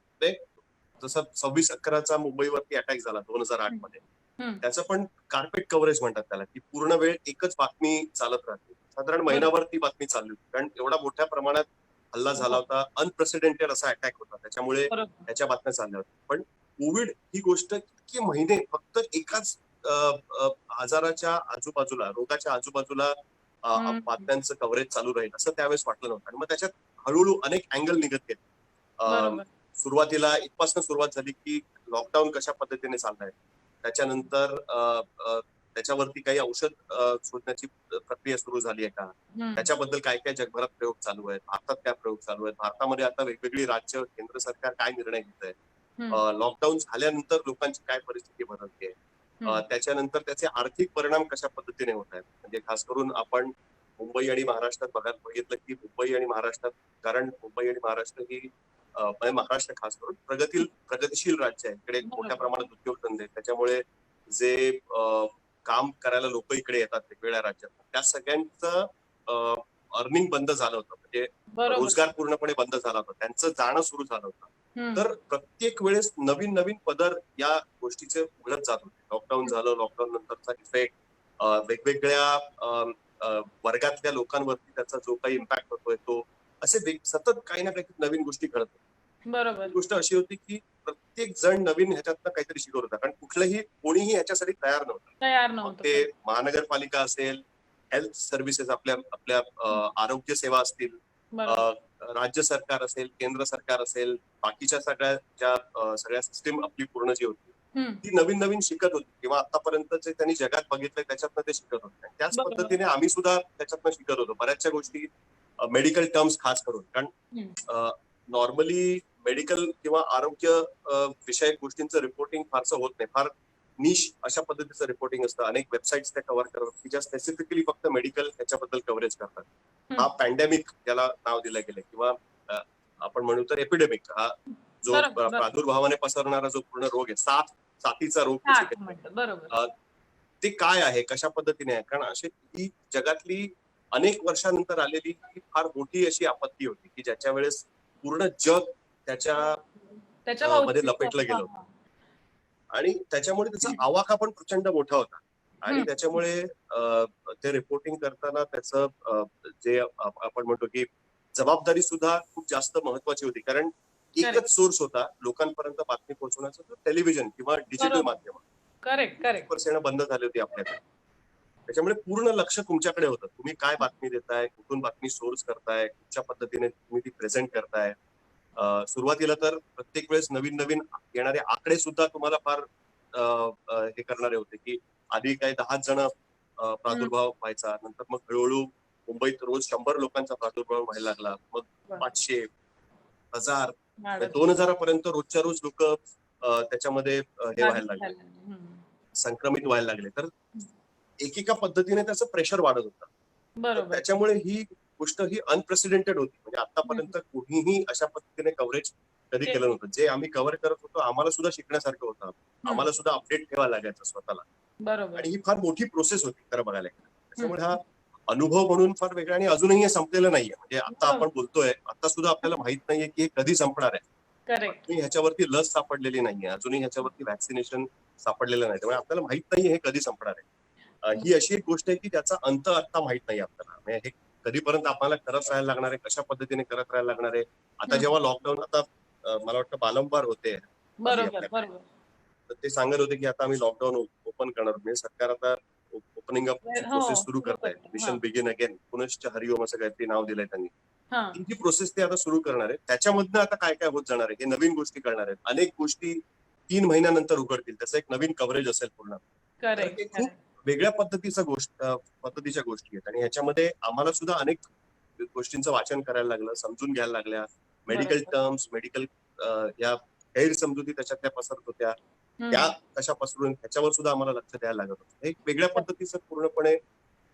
जसं 26/11 मुंबईवरती अटॅक झाला 2008 मध्ये, त्याचं पण कार्पेट कव्हरेज म्हणतात त्याला, की पूर्ण वेळ एकच बातमी चालत राहते. साधारण महिनाभर ती बातमी चालली होती, कारण एवढा मोठ्या प्रमाणात हल्ला झाला होता, अनप्रेसिडेंटेड असा अटॅक होता, त्याच्यामुळे त्याच्या बातम्या चालल्या होत्या. पण कोविड ही गोष्ट इतके महिने फक्त एकाच आजाराच्या आजूबाजूला, रोगाच्या आजूबाजूला बातम्यांचं कव्हरेज चालू राहील असं त्यावेळेस वाटलं नव्हतं. आणि मग त्याच्यात हळूहळू अनेक अँगल निघत गेले. बरोबर. सुरुवातीला इथपासून सुरुवात झाली की लॉकडाऊन कशा पद्धतीने चाललाय, त्याच्यानंतर त्याच्यावरती काही औषध शोधण्याची प्रक्रिया सुरू झाली आहे का, त्याच्याबद्दल काय काय जगभरात प्रयोग चालू आहेत, भारतात काय प्रयोग चालू आहेत, भारतामध्ये आता वेगवेगळी राज्य, केंद्र सरकार काय निर्णय घेत आहे, लॉकडाऊन झाल्यानंतर लोकांची काय परिस्थिती बदलते, त्याच्यानंतर त्याचे आर्थिक परिणाम कशा पद्धतीने होत आहेत. म्हणजे खास करून आपण मुंबई आणि महाराष्ट्रात बघितलं की मुंबई आणि महाराष्ट्रात, कारण मुंबई आणि महाराष्ट्र ही म्हणजे महाराष्ट्र खास करून प्रगतिशील राज्य आहे. इकडे मोठ्या प्रमाणात उद्योगधंदे, त्याच्यामुळे जे काम करायला लोक इकडे येतात वेगवेगळ्या राज्यात, त्या सगळ्यांचं अर्निंग बंद झालं होतं. म्हणजे रोजगार पूर्णपणे बंद झाला होता, त्यांचं जाणं सुरू झालं होतं. तर प्रत्येक वेळेस नवीन नवीन पदर या गोष्टीचे उघडत जात होते. लॉकडाऊन झालं, लॉकडाऊन नंतरचा इफेक्ट, वेगवेगळ्या वर्गातल्या लोकांवरती त्याचा जो काही इम्पॅक्ट होतोय तो, असे सतत काही ना काही नवीन गोष्टी घडत होत्या. बरोबर. गोष्ट अशी होती की प्रत्येक जण नवीन ह्याच्यातनं काहीतरी शिकवत होता, कारण कोणीही ह्याच्यासाठी तयार नव्हतं. ते महानगरपालिका असेल, हेल्थ सर्व्हिसेस, आपल्या आरोग्य सेवा असतील, राज्य सरकार असेल, केंद्र सरकार असेल, बाकीच्या सगळ्या सिस्टीम आपली पूर्ण जी होती ती नवीन नवीन शिकत होती, किंवा आतापर्यंत जे त्यांनी जगात बघितलंय त्याच्यातनं ते शिकत होते. त्याच पद्धतीने आम्ही सुद्धा त्याच्यातनं शिकत होतो बऱ्याचशा गोष्टी, मेडिकल टर्म्स खास करून. कारण नॉर्मली मेडिकल किंवा आरोग्य विषयक गोष्टींचं रिपोर्टिंग फारसं होत नाही. फार निश अशा पद्धतीचं रिपोर्टिंग असतं. अनेक वेबसाईट्स त्या कव्हर करतात की ज्या स्पेसिफिकली फक्त मेडिकल ह्याच्याबद्दल कव्हरेज करतात. हा पॅन्डेमिक त्याला नाव दिलं गेलं, किंवा आपण म्हणू तर एपिडेमिक, हा जो प्रादुर्भावाने पसरणारा जो पूर्ण रोग आहे, साथीचा रोग, ते काय आहे, कशा पद्धतीने आहे. कारण अशी ही जगातली अनेक वर्षानंतर आलेली ही फार मोठी अशी आपत्ती होती की ज्याच्या वेळेस पूर्ण जग त्याच्या मध्ये लपेटलं गेलं होतं. आणि त्याच्यामुळे त्याचा आवाका पण प्रचंड मोठा होता. आणि त्याच्यामुळे ते रिपोर्टिंग करताना त्याचं जे आपण म्हणतो की जबाबदारी सुद्धा खूप जास्त महत्वाची होती. कारण एकच सोर्स होता लोकांपर्यंत बातमी पोहोचवण्याचा, तो टेलिव्हिजन किंवा डिजिटल माध्यम. करेक्ट बंद झाली होती आपल्याकडे. त्याच्यामुळे पूर्ण लक्ष तुमच्याकडे होतं. तुम्ही काय बातमी देताय, कुठून बातमी सोर्स करताय, कुठच्या पद्धतीने तुम्ही ती प्रेझेंट करताय. सुरुवातीला तर प्रत्येक वेळेस नवीन नवीन येणारे आकडे सुद्धा तुम्हाला फार हे करणारे होते, की आधी काही 10 जण प्रादुर्भाव व्हायचा, नंतर मग हळूहळू मुंबईत रोज 100 लोकांचा प्रादुर्भाव व्हायला लागला, मग 500, 1000, 2000 पर्यंत रोजच्या रोज लोक त्याच्यामध्ये हे व्हायला लागले, संक्रमित व्हायला लागले. तर एकेका पद्धतीने त्याचं प्रेशर वाढत होतं. त्याच्यामुळे ही गोष्ट ही अनप्रेसिडेंटेड होती. म्हणजे आतापर्यंत कोणीही अशा पद्धतीने कव्हरेज कधी केलं नव्हतं. जे आम्ही कव्हर करत होतो आम्हाला सुद्धा शिकण्यासारखं होतं, आम्हाला सुद्धा अपडेट ठेवायला लागायचं स्वतःला. आणि ही फार मोठी प्रोसेस होती खरं बघायला. त्याच्यामुळे हा अनुभव म्हणून फार वेगळा, आणि अजूनही हे संपलेलं नाहीये. म्हणजे आता आपण बोलतोय, आता सुद्धा आपल्याला माहित नाहीये की हे कधी संपणार आहे. अजूनही ह्याच्यावरती लस सापडलेली नाहीये, अजूनही ह्याच्यावरती व्हॅक्सिनेशन सापडलेलं नाही. त्यामुळे आपल्याला माहित नाहीये हे कधी संपणार आहे. ही अशी एक गोष्ट आहे की त्याचा अंत आता माहित नाही आपल्याला. म्हणजे हे कधीपर्यंत आपल्याला करत राहायला लागणार आहे, कशा पद्धतीने करत राहायला लागणार आहे. आता जेव्हा लॉकडाऊन आता मला वाटतं बारंबार होते, तर ते सांगत होते की आता आम्ही लॉकडाऊन ओपन करणार. म्हणजे सरकार आता ओपनिंग अप प्रोसेस सुरू करत आहे. मिशन बिगिन अगेन, पुनश्च हरिओम असं काहीतरी नाव दिलंय त्यांनी. ही प्रोसेस ते आता सुरू करणार आहे. त्याच्यामधनं आता काय काय होत जाणार आहे, हे नवीन गोष्टी करणार आहेत. अनेक गोष्टी 3 महिन्यानंतर उघडतील, त्याचं एक नवीन कव्हरेज असेल पूर्ण. खूप वेगळ्या पद्धतीच्या गोष्टी आहेत. आणि ह्याच्यामध्ये आम्हाला सुद्धा अनेक गोष्टींचं वाचन करायला लागलं, समजून घ्यायला लागल्या. मेडिकल टर्म्स, मेडिकल या गैरसमजुती त्याच्यातल्या पसरत होत्या, त्या कशा पसरून ह्याच्यावर सुद्धा आम्हाला लक्ष द्यायला लागत होतं. एक वेगळ्या पद्धतीचं पूर्णपणे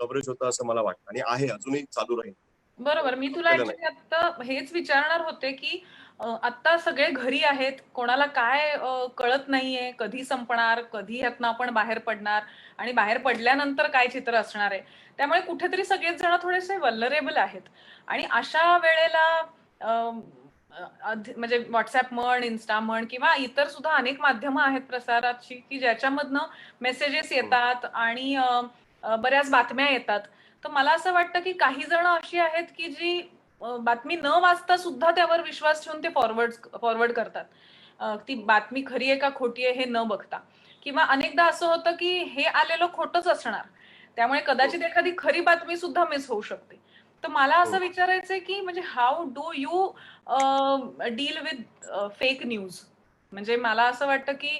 कव्हरेज होतं असं मला वाटतं, आणि आहे, अजूनही चालू राहील. बरोबर. मी तुला ऍक्च्युली आता हेच विचारणार होते की आता सगळे घरी आहेत, कोणाला काय कळत नाहीये, कधी संपणार, कधी ह्यातनं आपण बाहेर पडणार, आणि बाहेर पडल्यानंतर काय चित्र असणार आहे. त्यामुळे कुठेतरी सगळेच जण थोडेसे वल्नरेबल आहेत. आणि अशा वेळेला म्हणजे व्हॉट्सअप म्हण, इन्स्टा म्हण, किंवा इतर सुद्धा अनेक माध्यमं आहेत प्रसाराची की ज्याच्यामधनं मेसेजेस येतात आणि बऱ्याच बातम्या येतात. तर मला असं वाटतं की काही जण अशी आहेत की जी बातमी न वाचता सुद्धा त्यावर विश्वास ठेवून ते फॉरवर्ड करतात. ती बातमी खरी आहे का खोटी आहे हे न बघता. किंवा अनेकदा असं होतं की हे आलेलं खोटंच असणार, त्यामुळे कदाचित एखादी खरी बातमी सुद्धा मिस होऊ शकते. तर मला असं विचारायचंय की म्हणजे how do you deal with fake news? म्हणजे मला असं वाटतं की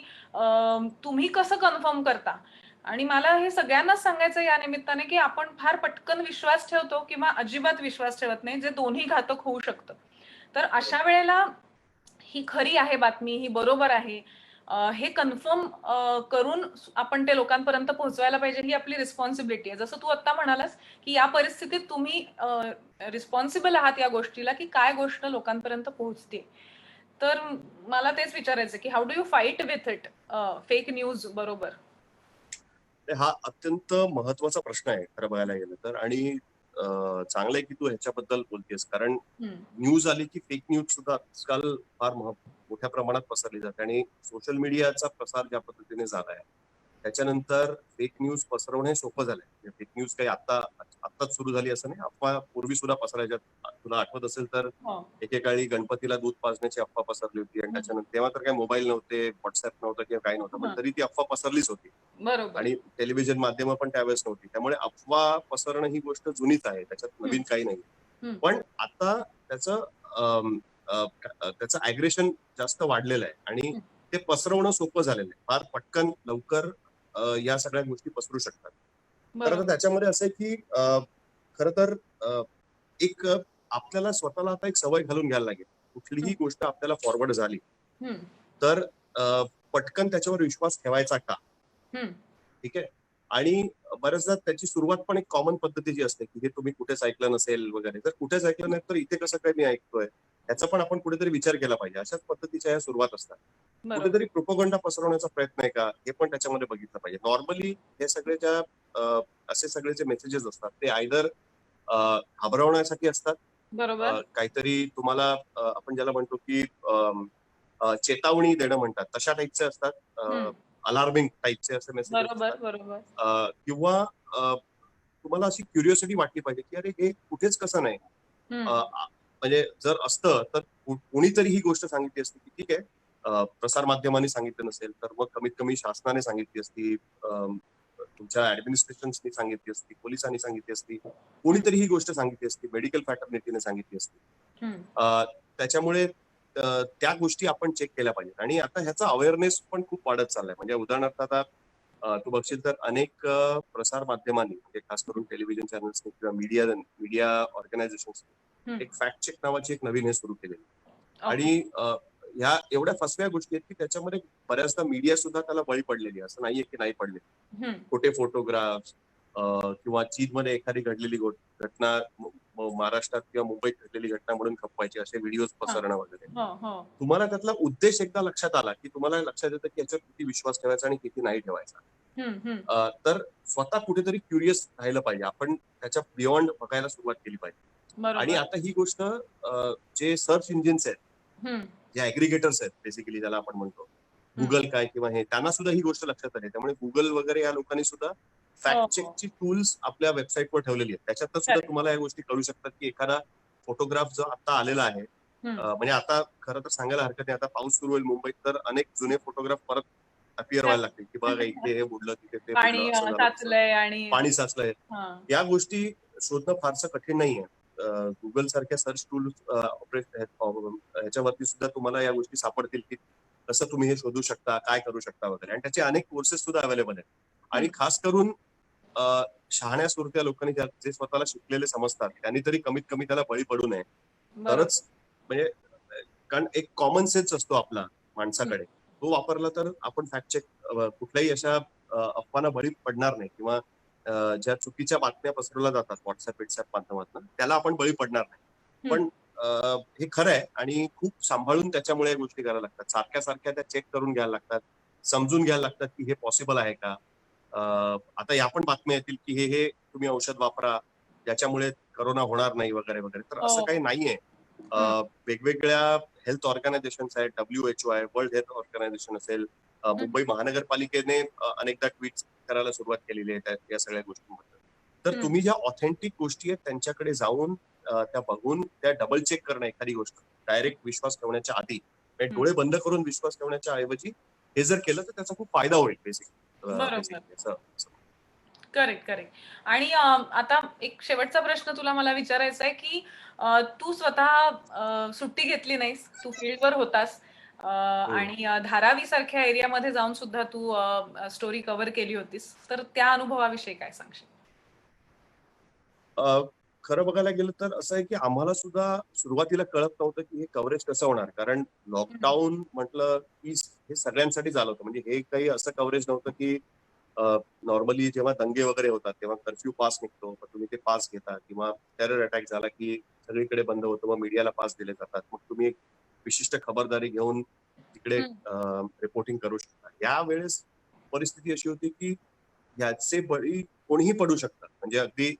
तुम्ही कसं कन्फर्म करता? आणि मला हे सगळ्यांनाच सांगायचं या निमित्ताने की आपण फार पटकन विश्वास ठेवतो किंवा अजिबात विश्वास ठेवत नाही, जे दोन्ही घातक होऊ शकतं. तर अशा वेळेला ही खरी आहे बातमी, ही बरोबर आहे, हे कन्फर्म करून आपण ते लोकांपर्यंत पोहोचवायला पाहिजे, ही आपली रिस्पॉन्सिबिलिटी आहे. जसं तू आता म्हणालास की या परिस्थितीत तुम्ही रिस्पॉन्सिबल आहात या गोष्टीला, की काय गोष्ट लोकांपर्यंत पोहोचते. तर मला तेच विचारायचं की how do you fight with it, fake news बरोबर? हा अत्यंत महत्वाचा प्रश्न आहे खरं बघायला गेलं तर. आणि चांगलं आहे की तू ह्याच्याबद्दल बोलतेस, कारण न्यूज आली की फेक न्यूज सुद्धा आजकाल फार मोठ्या प्रमाणात पसरली जाते. आणि सोशल मीडियाचा प्रसार ज्या पद्धतीने झालाय त्याच्यानंतर फेक न्यूज पसरवणे सोपं झालंय. फेक न्यूज काही आत्ताच सुरू झाली असं नाही, अफवा पूर्वी सुद्धा पसरायच्या. तुला आठवत असेल तर एकेकाळी गणपतीला दूध पाजण्याची अफवा पसरली होती, आणि त्याच्यानंतर तेव्हा तर काही मोबाईल नव्हते, व्हॉट्सअप नव्हतं किंवा काही नव्हतं, पण तरी ती अफवा पसरलीच होती. बरोबर. आणि टेलिव्हिजन माध्यमं पण त्यावेळेस नव्हती, त्यामुळे अफवा पसरणं ही गोष्ट जुनीच आहे, त्याच्यात नवीन काही नाही. पण आता त्याचं अॅग्रेशन जास्त वाढलेलं आहे आणि ते पसरवणं सोपं झालेलं आहे. फार पटकन लवकर या सगळ्या गोष्टी पसरू शकतात. तर आता त्याच्यामध्ये असं आहे की खरं तर एक आपल्याला स्वतःला आता एक सवय घालून घ्यायला लागेल. कुठलीही गोष्ट आपल्याला फॉरवर्ड झाली तर पटकन त्याच्यावर विश्वास ठेवायचा का, ठीक आहे. आणि बऱ्याचदा त्याची सुरुवात पण एक कॉमन पद्धतीची असते की हे तुम्ही कुठेच ऐकलं नसेल वगैरे. जर कुठेच ऐकलं नाही तर इथे कसं काय मी ऐकतोय, याचा पण आपण कुठेतरी विचार केला पाहिजे. अशाच पद्धतीच्या या सुरुवात असतात. कुठेतरी प्रोपगंडा पसरवण्याचा प्रयत्न आहे का, हे पण त्याच्यामध्ये बघितलं पाहिजे. नॉर्मली हे सगळे असे सगळे जे मेसेजेस असतात ते आयदर घाबरवण्यासाठी असतात, बरोबर. काहीतरी तुम्हाला आपण ज्याला म्हणतो की चेतावणी देणं म्हणतात, तशा टाईपचे असतात, अलार्मिंग टाईपचे असे मेसेजेस असतात. बरोबर. किंवा तुम्हाला अशी क्युरिओसिटी वाटली पाहिजे की अरे हे कुठेच कसं नाही. म्हणजे जर असतं तर कोणीतरी ही गोष्ट सांगितली असती की ठीक आहे, प्रसार माध्यमांनी सांगितलं नसेल तर मग कमीत कमी शासनाने सांगितली असती, तुमच्या ऍडमिनिस्ट्रेशननी सांगितली असती, पोलिसांनी सांगितली असती, कोणीतरी ही गोष्ट सांगितली असती, मेडिकल फॅटर्निटीने सांगितली असती. त्याच्यामुळे त्या गोष्टी आपण चेक केल्या पाहिजेत. आणि आता ह्याचा अवेअरनेस पण खूप वाढत चाललाय. म्हणजे उदाहरणार्थ आता तू बघशील तर अनेक प्रसार माध्यमांनी, म्हणजे खास करून टेलिव्हिजन चॅनल्सनी किंवा मीडिया ऑर्गनायझेशन्सनी एक फॅक्ट चेक नावाची एक नवीन हे सुरू केलेली. आणि ह्या एवढ्या फसव्या गोष्टी आहेत की त्याच्यामध्ये बऱ्याचदा मीडिया सुद्धा त्याला बळी पडलेली, असं नाहीये की नाही पडले. खोटे फोटोग्राफ्स किंवा चीनमध्ये एखादी घडलेली घटना महाराष्ट्रात किंवा मुंबईत घडलेली घटना म्हणून खपवायची, असे व्हिडिओज पसरणं वगैरे. तुम्हाला त्यातला उद्देश एकदा लक्षात आला की तुम्हाला लक्षात येतं की याच्यावर किती विश्वास ठेवायचा आणि किती नाही ठेवायचा. तर स्वतः कुठेतरी क्युरियस राहिलं पाहिजे, आपण त्याच्या बियॉन्ड बघायला सुरुवात केली पाहिजे. आणि आता ही गोष्ट जे सर्च इंजिन्स आहेत, जे ऍग्रिगेटर्स आहेत बेसिकली ज्याला आपण म्हणतो, गुगल काय किंवा हे, त्यांना सुद्धा ही गोष्ट लक्षात आली. त्यामुळे गुगल वगैरे या लोकांनी सुद्धा फॅक्ट चेकची टूल्स आपल्या वेबसाईटवर ठेवलेली आहेत. त्याच्यात सुद्धा तुम्हाला या गोष्टी कळू शकतात की एखादा फोटोग्राफ जो आता आलेला आहे, म्हणजे आता खरं तर सांगायला हरकत नाही, आता पाऊस सुरू होईल मुंबईत तर अनेक जुने फोटोग्राफ परत अपिअर व्हायला लागतील की बघा इथे हे बुडलं, तिथे ते बुडलं, असं झालं, पाणी साचलंय. या गोष्टी शोधणं फारसं कठीण नाहीये. गुगल सारख्या सर्च टूल ह्याच्यावरती सुद्धा तुम्हाला या गोष्टी सापडतील की कसं तुम्ही हे शोधू शकता, काय करू शकता वगैरे. आणि त्याचे अनेक कोर्सेस सुद्धा अवेलेबल आहेत. आणि खास करून शहाण्या सुरत्या लोकांनी जे स्वतःला शिकलेले समजतात त्यांनी तरी कमीत कमी त्याला बळी पडू नये. तरच म्हणजे, कारण एक कॉमन सेन्स असतो आपला माणसाकडे, तो वापरला तर आपण फॅक्ट चेक कुठल्याही अशा अफवांना बळी पडणार नाही, किंवा ज्या चुकीच्या बातम्या पसरवल्या जातात व्हॉट्सअप माध्यमातून त्याला आपण बळी पडणार नाही. पण हे खरं आहे आणि खूप सांभाळून त्याच्यामुळे या गोष्टी करायला लागतात. सारख्या सारख्या त्या चेक करून घ्यायला लागतात, समजून घ्यायला लागतात की हे पॉसिबल आहे का. आता या पण बातम्या येतील की हे तुम्ही औषध वापरा ज्याच्यामुळे करोना होणार नाही वगैरे वगैरे. तर असं काही नाहीये. वेगवेगळ्या हेल्थ ऑर्गनायझेशन्स आहेत, WHO आहे, वर्ल्ड हेल्थ ऑर्गनायझेशन असेल, मुंबई महानगरपालिकेने अनेकदा ट्विट्स करायला सुरुवात केलेली आहे या सगळ्या गोष्टींबद्दल. तर तुम्ही ज्या ऑथेंटिक गोष्टी आहेत त्यांच्याकडे जाऊन त्या बघून त्या डबल चेक करणं एखादी गोष्ट, डायरेक्ट विश्वास ठेवण्याच्या आधी, डोळे बंद करून विश्वास ठेवण्याच्या ऐवजी हे जर केलं तर त्याचा खूप फायदा होईल बरोबर. बेसिकली. Correct correct. आणि आता एक शेवटचा प्रश्न तुला मला विचारायचा आहे की तू स्वतः सुट्टी घेतली नाहीस, तू फील्डवर होतास आणि धारावी सारख्या एरियामध्ये जाऊन सुद्धा तू स्टोरी कव्हर केली होतीस, तर त्या अनुभवाविषयी काय सांगशील? खरं बघायला गेलं तर असं आहे की आम्हाला सुद्धा सुरुवातीला कळत नव्हतं की हे कव्हरेज कसं होणार, कारण लॉकडाऊन म्हटलं की हे सगळ्यांसाठी झालं होतं. म्हणजे हे काही असं कव्हरेज नव्हतं की नॉर्मली जेव्हा दंगे वगैरे होतात तेव्हा कर्फ्यू पास निघतो, मग तुम्ही ते पास घेता, किंवा टेरर अटॅक झाला की सगळीकडे बंद होतं, मग मीडियाला पास दिले जातात, मग तुम्ही एक विशिष्ट खबरदारी घेऊन तिकडे रिपोर्टिंग करू शकता. यावेळेस परिस्थिती अशी होती की याचे बळी कोणीही पडू शकतात. म्हणजे अगदी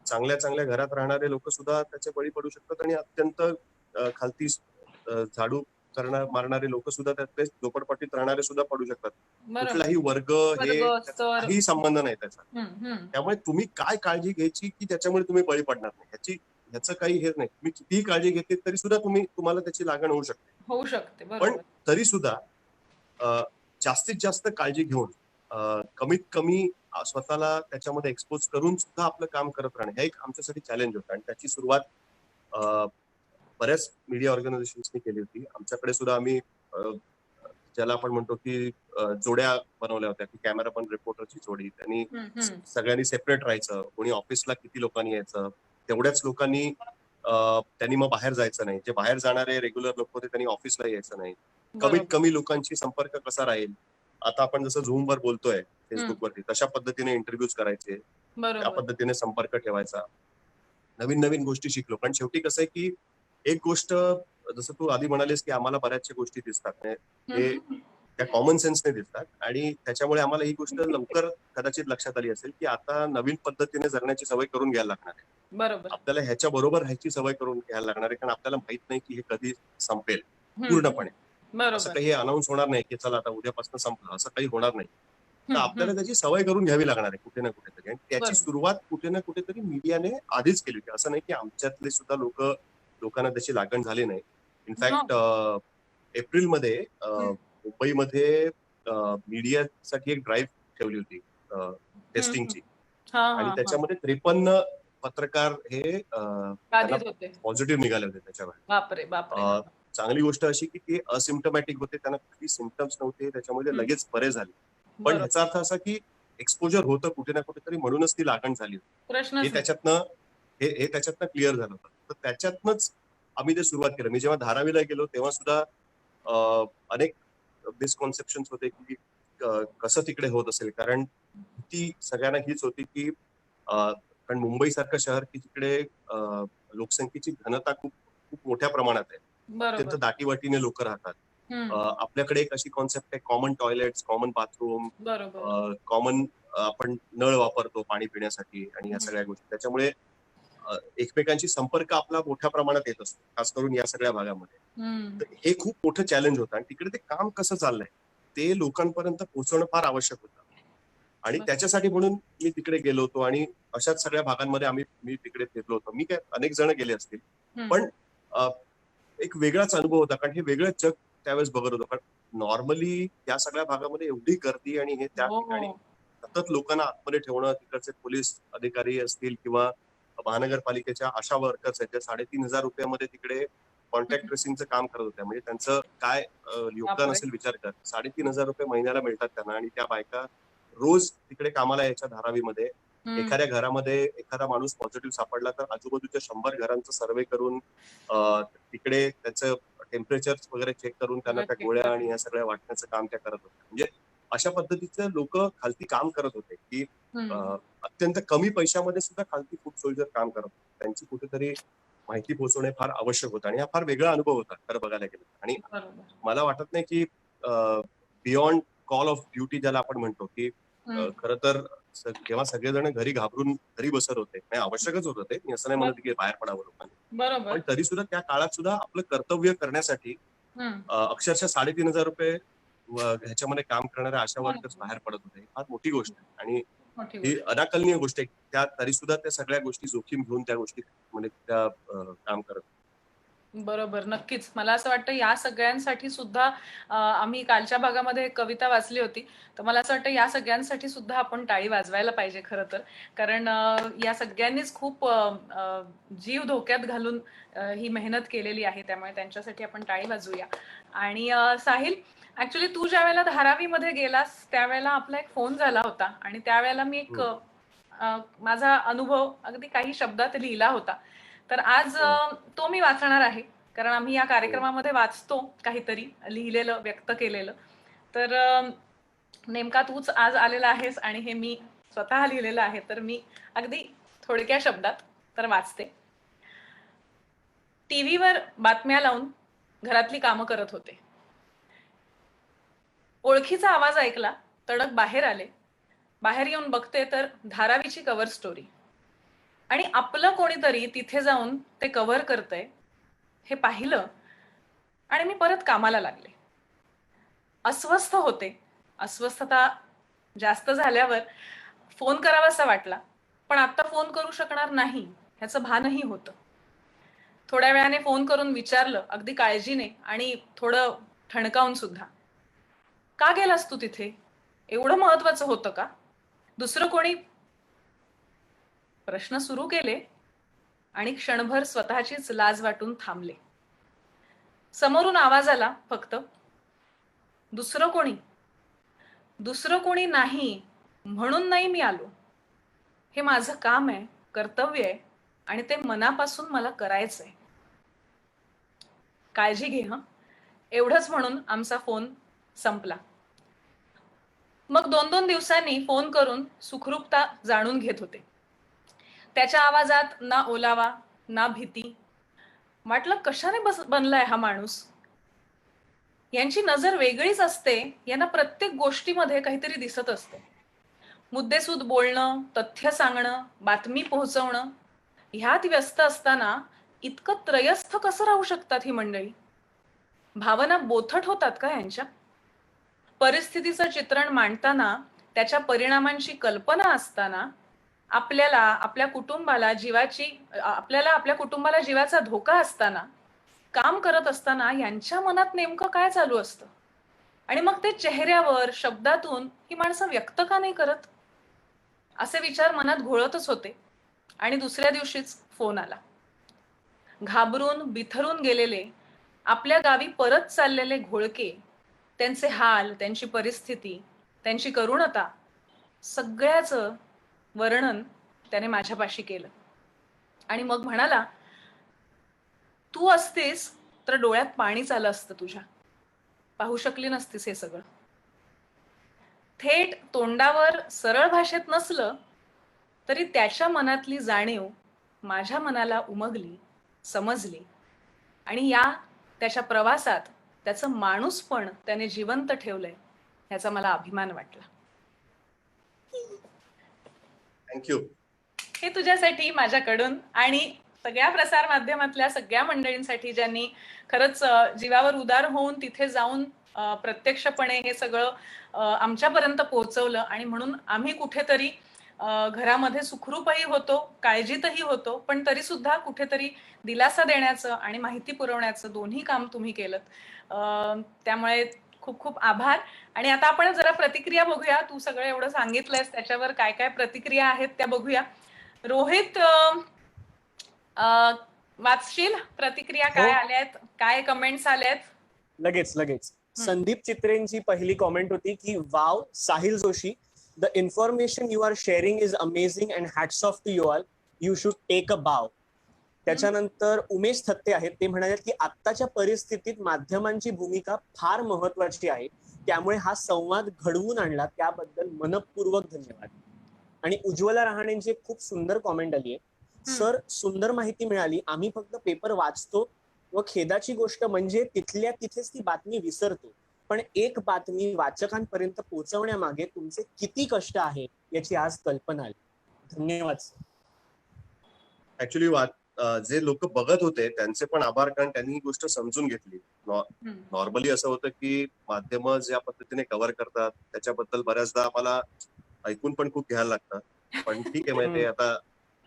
चांगल्या चांगल्या घरात राहणारे लोक सुद्धा त्याचे बळी पडू शकतात, आणि अत्यंत खालती झाडू मारणारे लोक सुद्धा त्यातले झोपडपट्टीत राहणारे सुद्धा पडू शकतात. बरोबर. कुठलाही वर्ग हे वर्ग, त्याचा स्तर. काही संबंध नाही त्याचा. हम्म. त्यामुळे तुम्ही काय काळजी घ्यायची की त्याच्यामुळे तुम्ही बळी पडणार नाही, ह्याचं काही हे नाही. तुम्ही कितीही काळजी घेतली तरी सुद्धा तुम्हाला त्याची लागण होऊ शकते. होऊ शकते. पण बरोबर. तरी सुद्धा जास्तीत जास्त काळजी घेऊन कमीत कमी स्वतःला त्याच्यामध्ये एक्सपोज करून सुद्धा आपलं काम करत राहणं, हे एक आमच्यासाठी चॅलेंज होतं. आणि त्याची सुरुवात बऱ्याच मीडिया ऑर्गनायझेशन्सनी केली होती. आमच्याकडे सुद्धा आम्ही ज्याला आपण म्हणतो की जोड्या बनवल्या होत्या, की कॅमेरा पण रिपोर्टरची जोडी. त्यांनी सगळ्यांनी सेपरेट राहायचं, कोणी ऑफिसला किती लोकांनी यायचं, तेवढ्याच लोकांनी त्यांनी मग बाहेर जायचं नाही. जे बाहेर जाणारे रेग्युलर लोक होते त्यांनी ऑफिसला यायचं नाही. कमीत कमी लोकांशी संपर्क कसा राहील, आता आपण जसं झूमवर बोलतोय फेसबुकवरती, तशा पद्धतीने इंटरव्ह्यूज करायचे, त्या पद्धतीने संपर्क ठेवायचा. नवीन नवीन गोष्टी शिकलो. पण शेवटी कसं आहे की एक गोष्ट, जसं तू आधी म्हणालीस की आम्हाला बऱ्याचशा गोष्टी दिसतात, हे त्या कॉमन सेन्सने दिसतात, आणि त्याच्यामुळे आम्हाला ही गोष्ट लवकर कदाचित लक्षात आली असेल की आता नवीन पद्धतीने जगण्याची सवय करून घ्यायला लागणार आहे. बरोबर. आपल्याला ह्याच्या बरोबर ह्याची सवय करून घ्यायला लागणार आहे, कारण आपल्याला माहित नाही की हे कधी संपेल पूर्णपणे. असं काही अनाऊन्स होणार नाही की चला आता उद्यापासून संपलं, असं काही होणार नाही. तर आपल्याला त्याची सवय करून घ्यावी लागणार आहे कुठे ना कुठेतरी. आणि त्याची सुरुवात कुठे ना कुठेतरी मीडियाने आधीच केली होती. असं नाही की आमच्यातले सुद्धा लोकांना त्याची लागण झाली नाही. इनफॅक्ट एप्रिलमध्ये मुंबईमध्ये मीडियासाठी एक ड्राईव्ह ठेवली होती टेस्टिंगची, आणि त्याच्यामध्ये 53 पत्रकार हे पॉझिटिव्ह निघाले होते त्याच्यावर. चांगली गोष्ट अशी की ते असिम्टमॅटिक होते, त्यांना काही सिम्पटम्स नव्हते, त्याच्यामध्ये लगेच बरे झाले. पण ह्याचा अर्थ असा की एक्सपोजर होतं कुठे ना कुठेतरी, म्हणूनच ती लागण झाली होती. हे त्याच्यातनं क्लिअर झालं होतं. तर त्याच्यातनंच आम्ही ते सुरुवात केलं. मी जेव्हा धारावीला गेलो तेव्हा सुद्धा अनेक मिसकॉन्सेप्शन्स होते की कसं तिकडे होत असेल, कारण ती सगळ्यांना हीच होती की कारण मुंबई सारखं शहर की तिकडे लोकसंख्येची घनता खूप खूप मोठ्या प्रमाणात आहे, अत्यंत दाटीवाटीने लोक राहतात. आपल्याकडे एक अशी कॉन्सेप्ट आहे, common toilets, common bathroom, common आपण नळ वापरतो पाणी पिण्यासाठी आणि या सगळ्या गोष्टी. त्याच्यामुळे एकमेकांशी संपर्क आपला मोठ्या प्रमाणात येत असतो, खास करून या सगळ्या भागामध्ये. तर हे खूप मोठं चॅलेंज होतं, आणि तिकडे ते काम कसं चाललंय ते लोकांपर्यंत पोहोचवणं फार आवश्यक होतं. आणि त्याच्यासाठी म्हणून मी तिकडे गेलो होतो, आणि अशाच सगळ्या भागांमध्ये मी तिकडे फिरलो होतो. मी काय अनेक जण गेले असतील, पण एक वेगळाच अनुभव होता, कारण हे वेगळंच जग त्यावेळेस बघत होतं. कारण नॉर्मली त्या सगळ्या भागामध्ये एवढी गर्दी, आणि हे त्या ठिकाणी सतत लोकांना आतमध्ये ठेवणं, तिकडचे पोलीस अधिकारी असतील किंवा महानगरपालिकेच्या आशा वर्कर्स आहेत, ज्या 3,500 रुपयामध्ये तिकडे कॉन्टॅक्ट ट्रेसिंगचं काम करत होत्या. म्हणजे त्यांचं काय योगदान असेल विचार कर. 3,500 रुपये महिन्याला मिळतात त्यांना, आणि त्या बायका रोज तिकडे कामाला यायच्या धारावीमध्ये. एखाद्या घरामध्ये एखादा माणूस पॉझिटिव्ह सापडला तर आजूबाजूच्या 100 घरांचा सर्व्हे करून तिकडे त्याचं टेम्परेचर वगैरे चेक करून त्यांना त्या गोळ्या आणि या सगळ्या वाटण्याचं काम त्या करत होत्या. म्हणजे अशा पद्धतीचे लोक खालती काम करत होते की अत्यंत कमी पैशामध्ये सुद्धा खालती फूड सोल्जर काम करत होते. त्यांची कुठेतरी माहिती पोहोचवणे फार आवश्यक होतं, आणि हा फार वेगळा अनुभव होता खरं बघायला गेलं. आणि मला वाटत नाही की बियॉन्ड कॉल ऑफ ड्युटी ज्याला आपण म्हणतो की खरं तर जेव्हा सगळेजण घरी घाबरून घरी बसत होते, आवश्यकच होतं ते, मी असं नाही म्हणत की बाहेर पडावं लोकांनी, पण तरी सुद्धा त्या काळात सुद्धा आपलं कर्तव्य करण्यासाठी अक्षरशः 3,500 रुपये ह्याच्यामध्ये काम करणारे आशा वर्कर्स बाहेर पडत होते. ही फार मोठी गोष्ट आहे, आणि ही अनाकलनीय गोष्ट आहे. तरी सुद्धा त्या सगळ्या गोष्टी जोखीम घेऊन त्या गोष्टी म्हणजे त्या काम करत. बरोबर, नक्कीच. मला असं वाटतं या सगळ्यांसाठी सुद्धा आम्ही कालच्या भागामध्ये एक कविता वाचली होती. तर मला असं वाटतं या सगळ्यांसाठी सुद्धा आपण टाळी वाजवायला पाहिजे खरं तर. कारण या सगळ्यांनीच खूप जीव धोक्यात घालून ही मेहनत केलेली आहे. त्यामुळे त्यांच्यासाठी आपण टाळी वाजवूया. आणि साहिल, ऍक्च्युली तू ज्यावेळेला धारावीमध्ये गेलास त्यावेळेला आपला एक फोन झाला होता आणि त्यावेळेला मी एक माझा अनुभव अगदी काही शब्दात लिहिला होता. तर आज तो मी वाचणार आहे. कारण आम्ही या कार्यक्रमामध्ये वाचतो काहीतरी लिहिलेलं, व्यक्त केलेलं. तर नेमका तूच आज आलेला आहेस आणि हे मी स्वतः लिहिलेलं आहे. तर मी अगदी थोडक्या शब्दात तर वाचते. टीव्हीवर बातम्या लावून घरातली कामं करत होते. ओळखीचा आवाज ऐकला, तडक बाहेर आले. बाहेर येऊन बघते तर धारावीची कव्हर स्टोरी. आणि आपलं कोणीतरी तिथे जाऊन ते कव्हर करतंय हे पाहिलं आणि मी परत कामाला लागले. अस्वस्थ होते. अस्वस्थता जास्त झाल्यावर फोन करावासा वाटला, पण आता फोन करू शकणार नाही ह्याचं भानही होतं. थोड्या वेळाने फोन करून विचारलं, अगदी काळजीने आणि थोडं ठणकावून सुद्धा, का गेलास तू तिथे? एवढं महत्वाचं होतं का? दुसरं कोणी? प्रश्न सुरू केले आणि क्षणभर स्वतःचीच लाज वाटून थांबले. समोरून आवाज आला फक्त, दुसरं कोणी? दुसरं कोणी नाही म्हणून नाही मी आलो. हे माझं काम आहे, कर्तव्य आहे आणि ते मनापासून मला करायचंय. काळजी घे हं. एवढंच म्हणून आमचा फोन संपला. मग 2-2 दिवसांनी फोन करून सुखरूपता जाणून घेत होते. त्याच्या आवाजात ना ओलावा ना भीती. वाटलं कशाने बनलाय हा माणूस. यांची नजर वेगळीच असते. यांना प्रत्येक गोष्टीमध्ये काहीतरी दिसत असते. मुद्देसूद बोलणं, तथ्य सांगणं, बातमी पोहोचवणं, ह्यात व्यस्त असताना इतकं त्रयस्थ कसं राहू शकतात ही मंडळी? भावना बोथट होतात का यांच्या? परिस्थितीचं चित्रण मांडताना त्याच्या परिणामांची कल्पना असताना आपल्याला आपल्या कुटुंबाला जीवाचा धोका असताना काम करत असताना यांच्या मनात नेमकं काय चालू असतं? आणि मग ते चेहऱ्यावर शब्दातून ही माणसं व्यक्त का नाही करत? असे विचार मनात घोळतच होते. आणि दुसऱ्या दिवशीच फोन आला. घाबरून बिथरून गेलेले, आपल्या गावी परत चाललेले घोळके, त्यांचे हाल, त्यांची परिस्थिती, त्यांची करुणता सगळ्याचं वर्णन त्याने माझ्यापाशी केलं. आणि मग म्हणाला, तू असतीस तर डोळ्यात पाणीच आलं असतं तुझ्या. पाहू शकली नसतीस हे सगळं. थेट तोंडावर सरळ भाषेत नसलं तरी त्याच्या मनातली जाणीव माझ्या मनाला उमगली, समजली. आणि या त्याच्या प्रवासात त्याचं माणूसपण त्याने जिवंत ठेवलंय ह्याचा मला अभिमान वाटला. थँक्यू. हे तुझ्यासाठी माझ्याकडून आणि सगळ्या प्रसार माध्यमातल्या सगळ्या मंडळींसाठी ज्यांनी खरंच जीवावर उदार होऊन तिथे जाऊन प्रत्यक्षपणे हे सगळं आमच्यापर्यंत पोहोचवलं. आणि म्हणून आम्ही कुठेतरी घरामध्ये सुखरूपही होतो, काळजीतही होतो, पण तरी सुद्धा कुठेतरी दिलासा देण्याचं आणि माहिती पुरवण्याचं दोन्ही काम तुम्ही केलं. त्यामुळे खूप खूप आभार. आणि आता आपण जरा प्रतिक्रिया बघूया. तू सगळं एवढं सांगितलंयस त्याच्यावर काय काय प्रतिक्रिया आहेत त्या बघूया. रोहित, वाचशील प्रतिक्रिया काय आल्यात, काय कमेंट्स आल्यात? लगेच संदीप चित्रेंची पहिली कॉमेंट होती की wow Sahil Joshi, the information you are sharing is amazing and hats off to you all, you should take a bow. त्याच्यानंतर उमेश थत्ते आहेत, ते म्हणाले की आत्ताच्या परिस्थितीत माध्यमांची भूमिका फार महत्वाची आहे, त्यामुळे हा संवाद घडवून आणला त्याबद्दल मनपूर्वक धन्यवाद. आणि उज्ज्वला रहाणेंची खूप सुंदर कॉमेंट आली आहे. सर, सुंदर माहिती मिळाली. आम्ही फक्त पेपर वाचतो व खेदाची गोष्ट म्हणजे तिथल्या तिथेच ती बातमी विसरतो, पण एक बातमी वाचकांपर्यंत पोहोचवण्यामागे तुमचे किती कष्ट आहे याची आज कल्पना आली. धन्यवाद. ऍक्च्युली जे लोक बघत होते त्यांचे पण आभार, कारण त्यांनी ही गोष्ट समजून घेतली. नॉर्मली असं होतं की माध्यम ज्या पद्धतीने कव्हर करतात त्याच्याबद्दल बऱ्याचदा आम्हाला ऐकून पण खूप घ्यायला लागतं. पण ठीक आहे, माहिती आता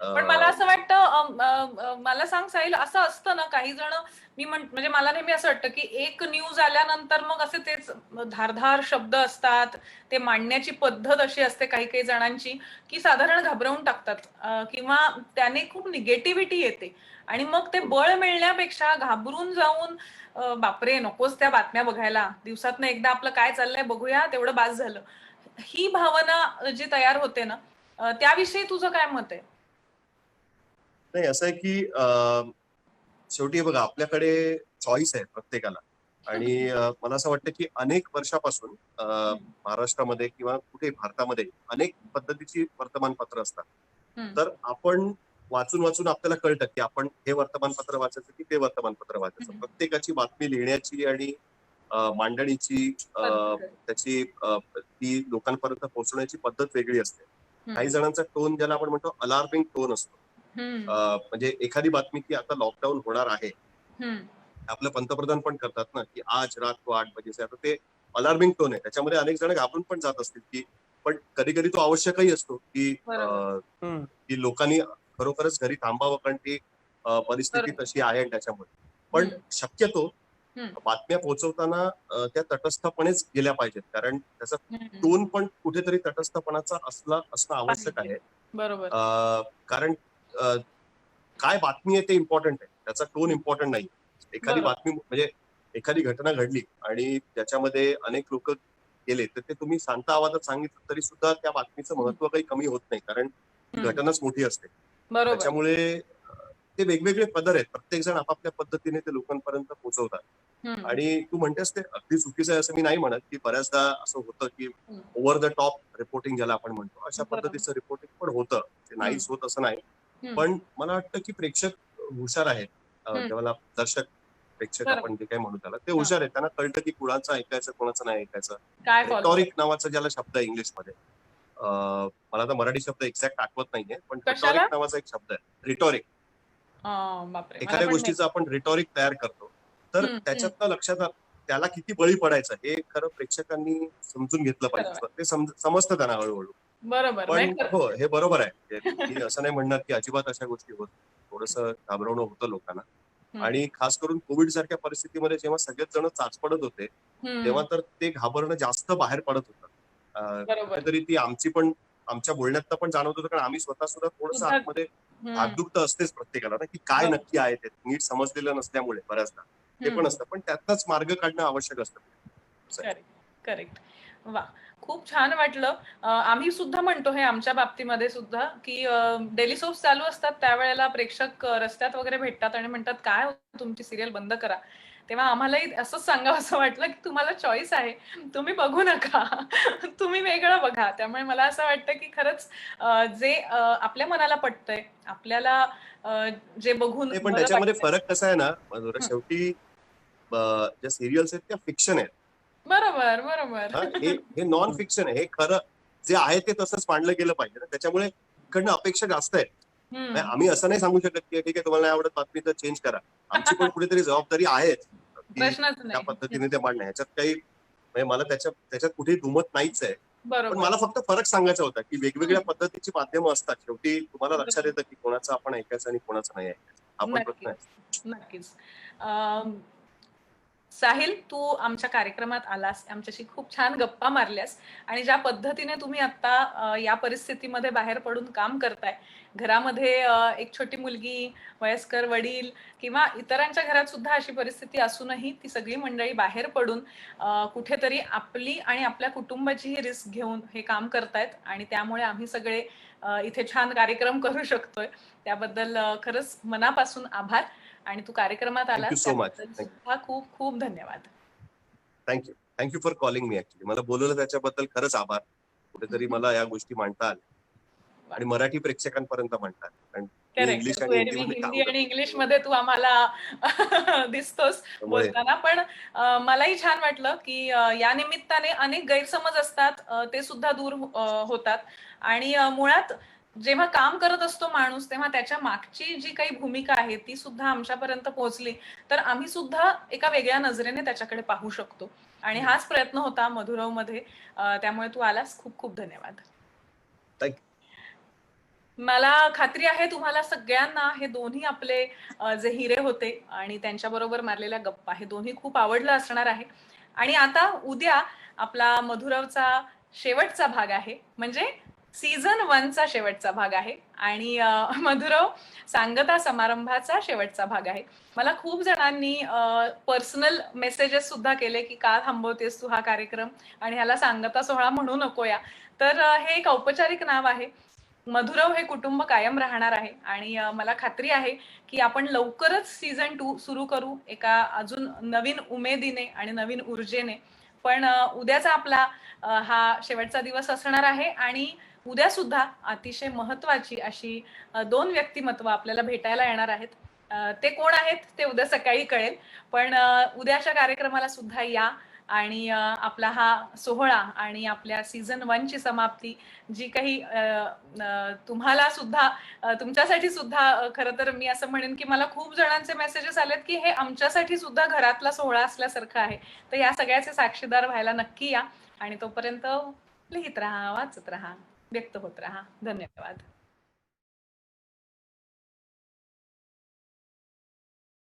पण मला असं वाटतं, मला सांग साहिल, असं असतं ना काही जण, म्हणजे मला नेहमी असं वाटतं की एक न्यूज आल्यानंतर मग असे तेच धारधार शब्द असतात, ते मांडण्याची पद्धत अशी असते काही काही जणांची की साधारण घाबरवून टाकतात, किंवा त्याने खूप निगेटिव्हिटी येते आणि मग ते बळ मिळण्यापेक्षा घाबरून जाऊन बापरे नकोच त्या बातम्या बघायला, दिवसातनं एकदा आपलं काय चाललंय बघूया तेवढं बास झालं, ही भावना जी तयार होते ना, त्याविषयी तुझं काय मत आहे? नाही, असं आहे की शेवटी बघा, आपल्याकडे चॉईस आहे प्रत्येकाला. आणि मला असं वाटतं की अनेक वर्षापासून महाराष्ट्रामध्ये किंवा कुठे भारतामध्ये अनेक पद्धतीची वर्तमानपत्र असतात. तर आपण वाचून वाचून आपल्याला कळतं की आपण हे वर्तमानपत्र वाचायचं की ते वर्तमानपत्र वाचायचं. प्रत्येकाची बातमी लिहिण्याची आणि मांडणीची, त्याची ती लोकांपर्यंत पोहोचवण्याची पद्धत वेगळी असते. काही जणांचा टोन, ज्याला आपण म्हणतो अलार्मिंग टोन असतो. म्हणजे एखादी बातमी की आता लॉकडाऊन होणार आहे, आपलं पंतप्रधान पण करतात ना की आज रात को 8 बजे से, आता ते अलार्मिंग टोन आहे. त्याच्यामध्ये अनेक जण घाबरून पण जात असतील की, पण कधी कधी तो आवश्यकही असतो की की लोकांनी खरोखरच घरी थांबावं, कारण ती परिस्थिती तशी आहे. आणि त्याच्यामुळे पण शक्यतो बातम्या पोहोचवताना त्या तटस्थपणेच गेल्या पाहिजेत, कारण त्याचा टोन पण कुठेतरी तटस्थपणाचा असणं आवश्यक आहे. बरोबर. कारण काय बातमी आहे ते इम्पॉर्टंट आहे, त्याचा टोन इम्पॉर्टंट नाही. एखादी बातमी म्हणजे एखादी घटना घडली आणि त्याच्यामध्ये अनेक लोक गेले, तर ते तुम्ही शांत आवाजात सांगितलं तरी सुद्धा त्या बातमीचं महत्व काही कमी होत नाही, कारण ती घटनाच मोठी असते. त्याच्यामुळे ते वेगवेगळे पदर आहेत, प्रत्येक जण आपापल्या पद्धतीने ते लोकांपर्यंत पोहोचवतात. आणि तू म्हणतेस ते अगदी चुकीचं आहे असं मी नाही म्हणत, की बऱ्याचदा असं होतं की ओव्हर द टॉप रिपोर्टिंग ज्याला आपण म्हणतो, अशा पद्धतीचं रिपोर्टिंग पण होतं, ते नाहीच होत असं नाही. पण मला वाटतं की प्रेक्षक हुशार आहेत, ज्याला दर्शक प्रेक्षक आपण जे काही म्हणू त्याला, ते हुशार आहेत. त्यांना कळतं की कुणाचं ऐकायचं कोणाचं नाही ऐकायचं. रिटॉरिक नावाचा ज्याला शब्द आहे इंग्लिशमध्ये, मला आता मराठी शब्द एक्झॅक्ट आठवत नाहीये, पण रिटॉरिक नावाचा एक शब्द आहे, रिटॉरिक. एखाद्या गोष्टीचं आपण रिटॉरिक तयार करतो, तर त्याच्यातनं लक्षात त्याला किती बळी पडायचं हे खरं प्रेक्षकांनी समजून घेतलं पाहिजे. ते समजतं त्यांना हळूहळू. बरोबर. पण हो, हे बरोबर आहे. मी असं नाही म्हणणार की अजिबात अशा गोष्टी होत. थोडंसं घाबरवणं होतं लोकांना. आणि खास करून कोविड सारख्या परिस्थितीमध्ये जेव्हा सगळेच जण चाचपडत होते, तेव्हा तर ते घाबरणं जास्त बाहेर पडत होतं. कुठेतरी ती आमची पण, आमच्या बोलण्यात पण जाणवत होतं, कारण आम्ही स्वतः सुद्धा थोडंसं आतमध्ये धाकधूक तर असतेच प्रत्येकाला ना, की काय नक्की आहे ते नीट समजलेलं नसल्यामुळे बऱ्याचदा ते पण असतं. पण त्यातनंच मार्ग काढणं आवश्यक असतं. करेक्ट. वा, खूप छान वाटलं. आम्ही सुद्धा म्हणतो हे आमच्या बाबतीमध्ये सुद्धा, की डेली सोप्स चालू असतात त्यावेळेला प्रेक्षक रस्त्यात वगैरे भेटतात आणि म्हणतात काय तुमची सिरियल बंद करा. तेव्हा आम्हालाही असंच सांगावं असं वाटलं की तुम्हाला चॉईस आहे, तुम्ही बघू नका, तुम्ही वेगळं बघा. त्यामुळे मला असं वाटतं की खरंच जे आपल्या मनाला पटतंय, आपल्याला जे बघून पण त्याच्यामध्ये फरक कसा आहे ना, शेवटी ज्या सिरियल्स आहेत त्या फिक्शन आहेत. बरोबर बरोबर. हे नॉन फिक्शन आहे. हे खरं जे आहे ते तसंच मांडलं गेलं पाहिजे ना, त्याच्यामुळे इकडनं अपेक्षा जास्त आहेत. आम्ही असं नाही सांगू शकत की ठीक आहे, तुम्हाला नाही आवडत बातमी तर चेंज करा. आमची पण कुठेतरी जबाबदारी आहे की त्या पद्धतीने ते मांडणं. ह्याच्यात काही म्हणजे मला त्याच्यात कुठेही दुमत नाहीच आहे. पण मला फक्त फरक सांगायचा होता की वेगवेगळ्या पद्धतीची माध्यमं असतात. शेवटी तुम्हाला लक्षात येतं की कोणाचं आपण ऐकायचं आणि कोणाचं नाही ऐकायचं. हा पण प्रश्न आहे. नक्कीच. साहिल, तू आमच्या कार्यक्रमात आलास, आमच्याशी खूप छान गप्पा मारल्यास आणि ज्या पद्धतीने तुम्ही आता या परिस्थितीमध्ये बाहेर पडून काम करताय, घरामध्ये एक छोटी मुलगी, वयस्कर वडील किंवा इतरांच्या घरात सुद्धा अशी परिस्थिती असूनही ती सगळी मंडळी बाहेर पडून कुठेतरी आपली आणि आपल्या कुटुंबाचीही रिस्क घेऊन हे काम करतायत आणि त्यामुळे आम्ही सगळे इथे छान कार्यक्रम करू शकतोय. त्याबद्दल खरंच मनापासून आभार. आणि तू कार्यक्रमात आलास त्याबद्दल खूप खूप धन्यवाद. Thank you for calling me. Actually मला बोलवलं त्याच्याबद्दल खरंच आभार. कुठेतरी मला या गोष्टी मांडता आल्या आणि मराठी प्रेक्षकांपर्यंत मांडतात. हिंदी आणि इंग्लिश मध्ये तू आम्हाला दिसतोस बोलताना. पण मलाही छान वाटलं की या निमित्ताने अनेक गैरसमज असतात ते सुद्धा दूर होतात. आणि मुळात जेव्हा काम करत असतो माणूस, तेव्हा त्याच्या मागची जी काही भूमिका आहे ती सुद्धा आमच्यापर्यंत पोहोचली तर आम्ही सुद्धा एका वेगळ्या नजरेने त्याच्याकडे पाहू शकतो. आणि हाच प्रयत्न होता मधुरव मध्ये. त्यामुळे तू आलास, खूप खूप धन्यवाद. थँक्यू. मला खात्री आहे तुम्हाला सगळ्यांना हे दोन्ही आपले जे हिरे होते आणि त्यांच्या बरोबर मारलेल्या गप्पा हे दोन्ही खूप आवडलं असणार आहे. आणि आता उद्या आपला मधुरवचा शेवटचा भाग आहे, म्हणजे सीझन 1चा शेवटचा भाग आहे आणि मधुरव सांगता समारंभाचा शेवटचा भाग आहे. मला खूप जणांनी पर्सनल मेसेजेस सुद्धा केले की का थांबवतेस तू हा कार्यक्रम आणि ह्याला सांगता सोहळा म्हणू नकोया. तर हे एक औपचारिक नाव आहे. मधुरव हे कुटुंब कायम राहणार आहे आणि मला खात्री आहे की आपण लवकरच सीझन 2 सुरू करू एका अजून नवीन उमेदीने आणि नवीन ऊर्जेने. पण उद्याचा आपला हा शेवटचा दिवस असणार आहे आणि उद्या सुद्धा अतिशय महत्वाची अशी 2 व्यक्तिमत्व आपल्याला भेटायला येणार आहेत. ते कोण आहेत ते उद्या सकाळी कळेल. पण उद्याच्या कार्यक्रमाला सुद्धा या आणि आपला हा सोहळा आणि आपल्या सीझन 1ची समाप्ती जी काही तुम्हाला सुद्धा तुमच्यासाठी सुद्धा खरं तर मी असं म्हणेन की मला खूप जणांचे मेसेजेस आलेत की हे आमच्यासाठी सुद्धा घरातला सोहळा असल्यासारखं आहे. तर या सगळ्याचे साक्षीदार व्हायला नक्की या आणि तोपर्यंत लिहित राहा, वाचत राहा, व्यक्त होत राहा. धन्यवाद.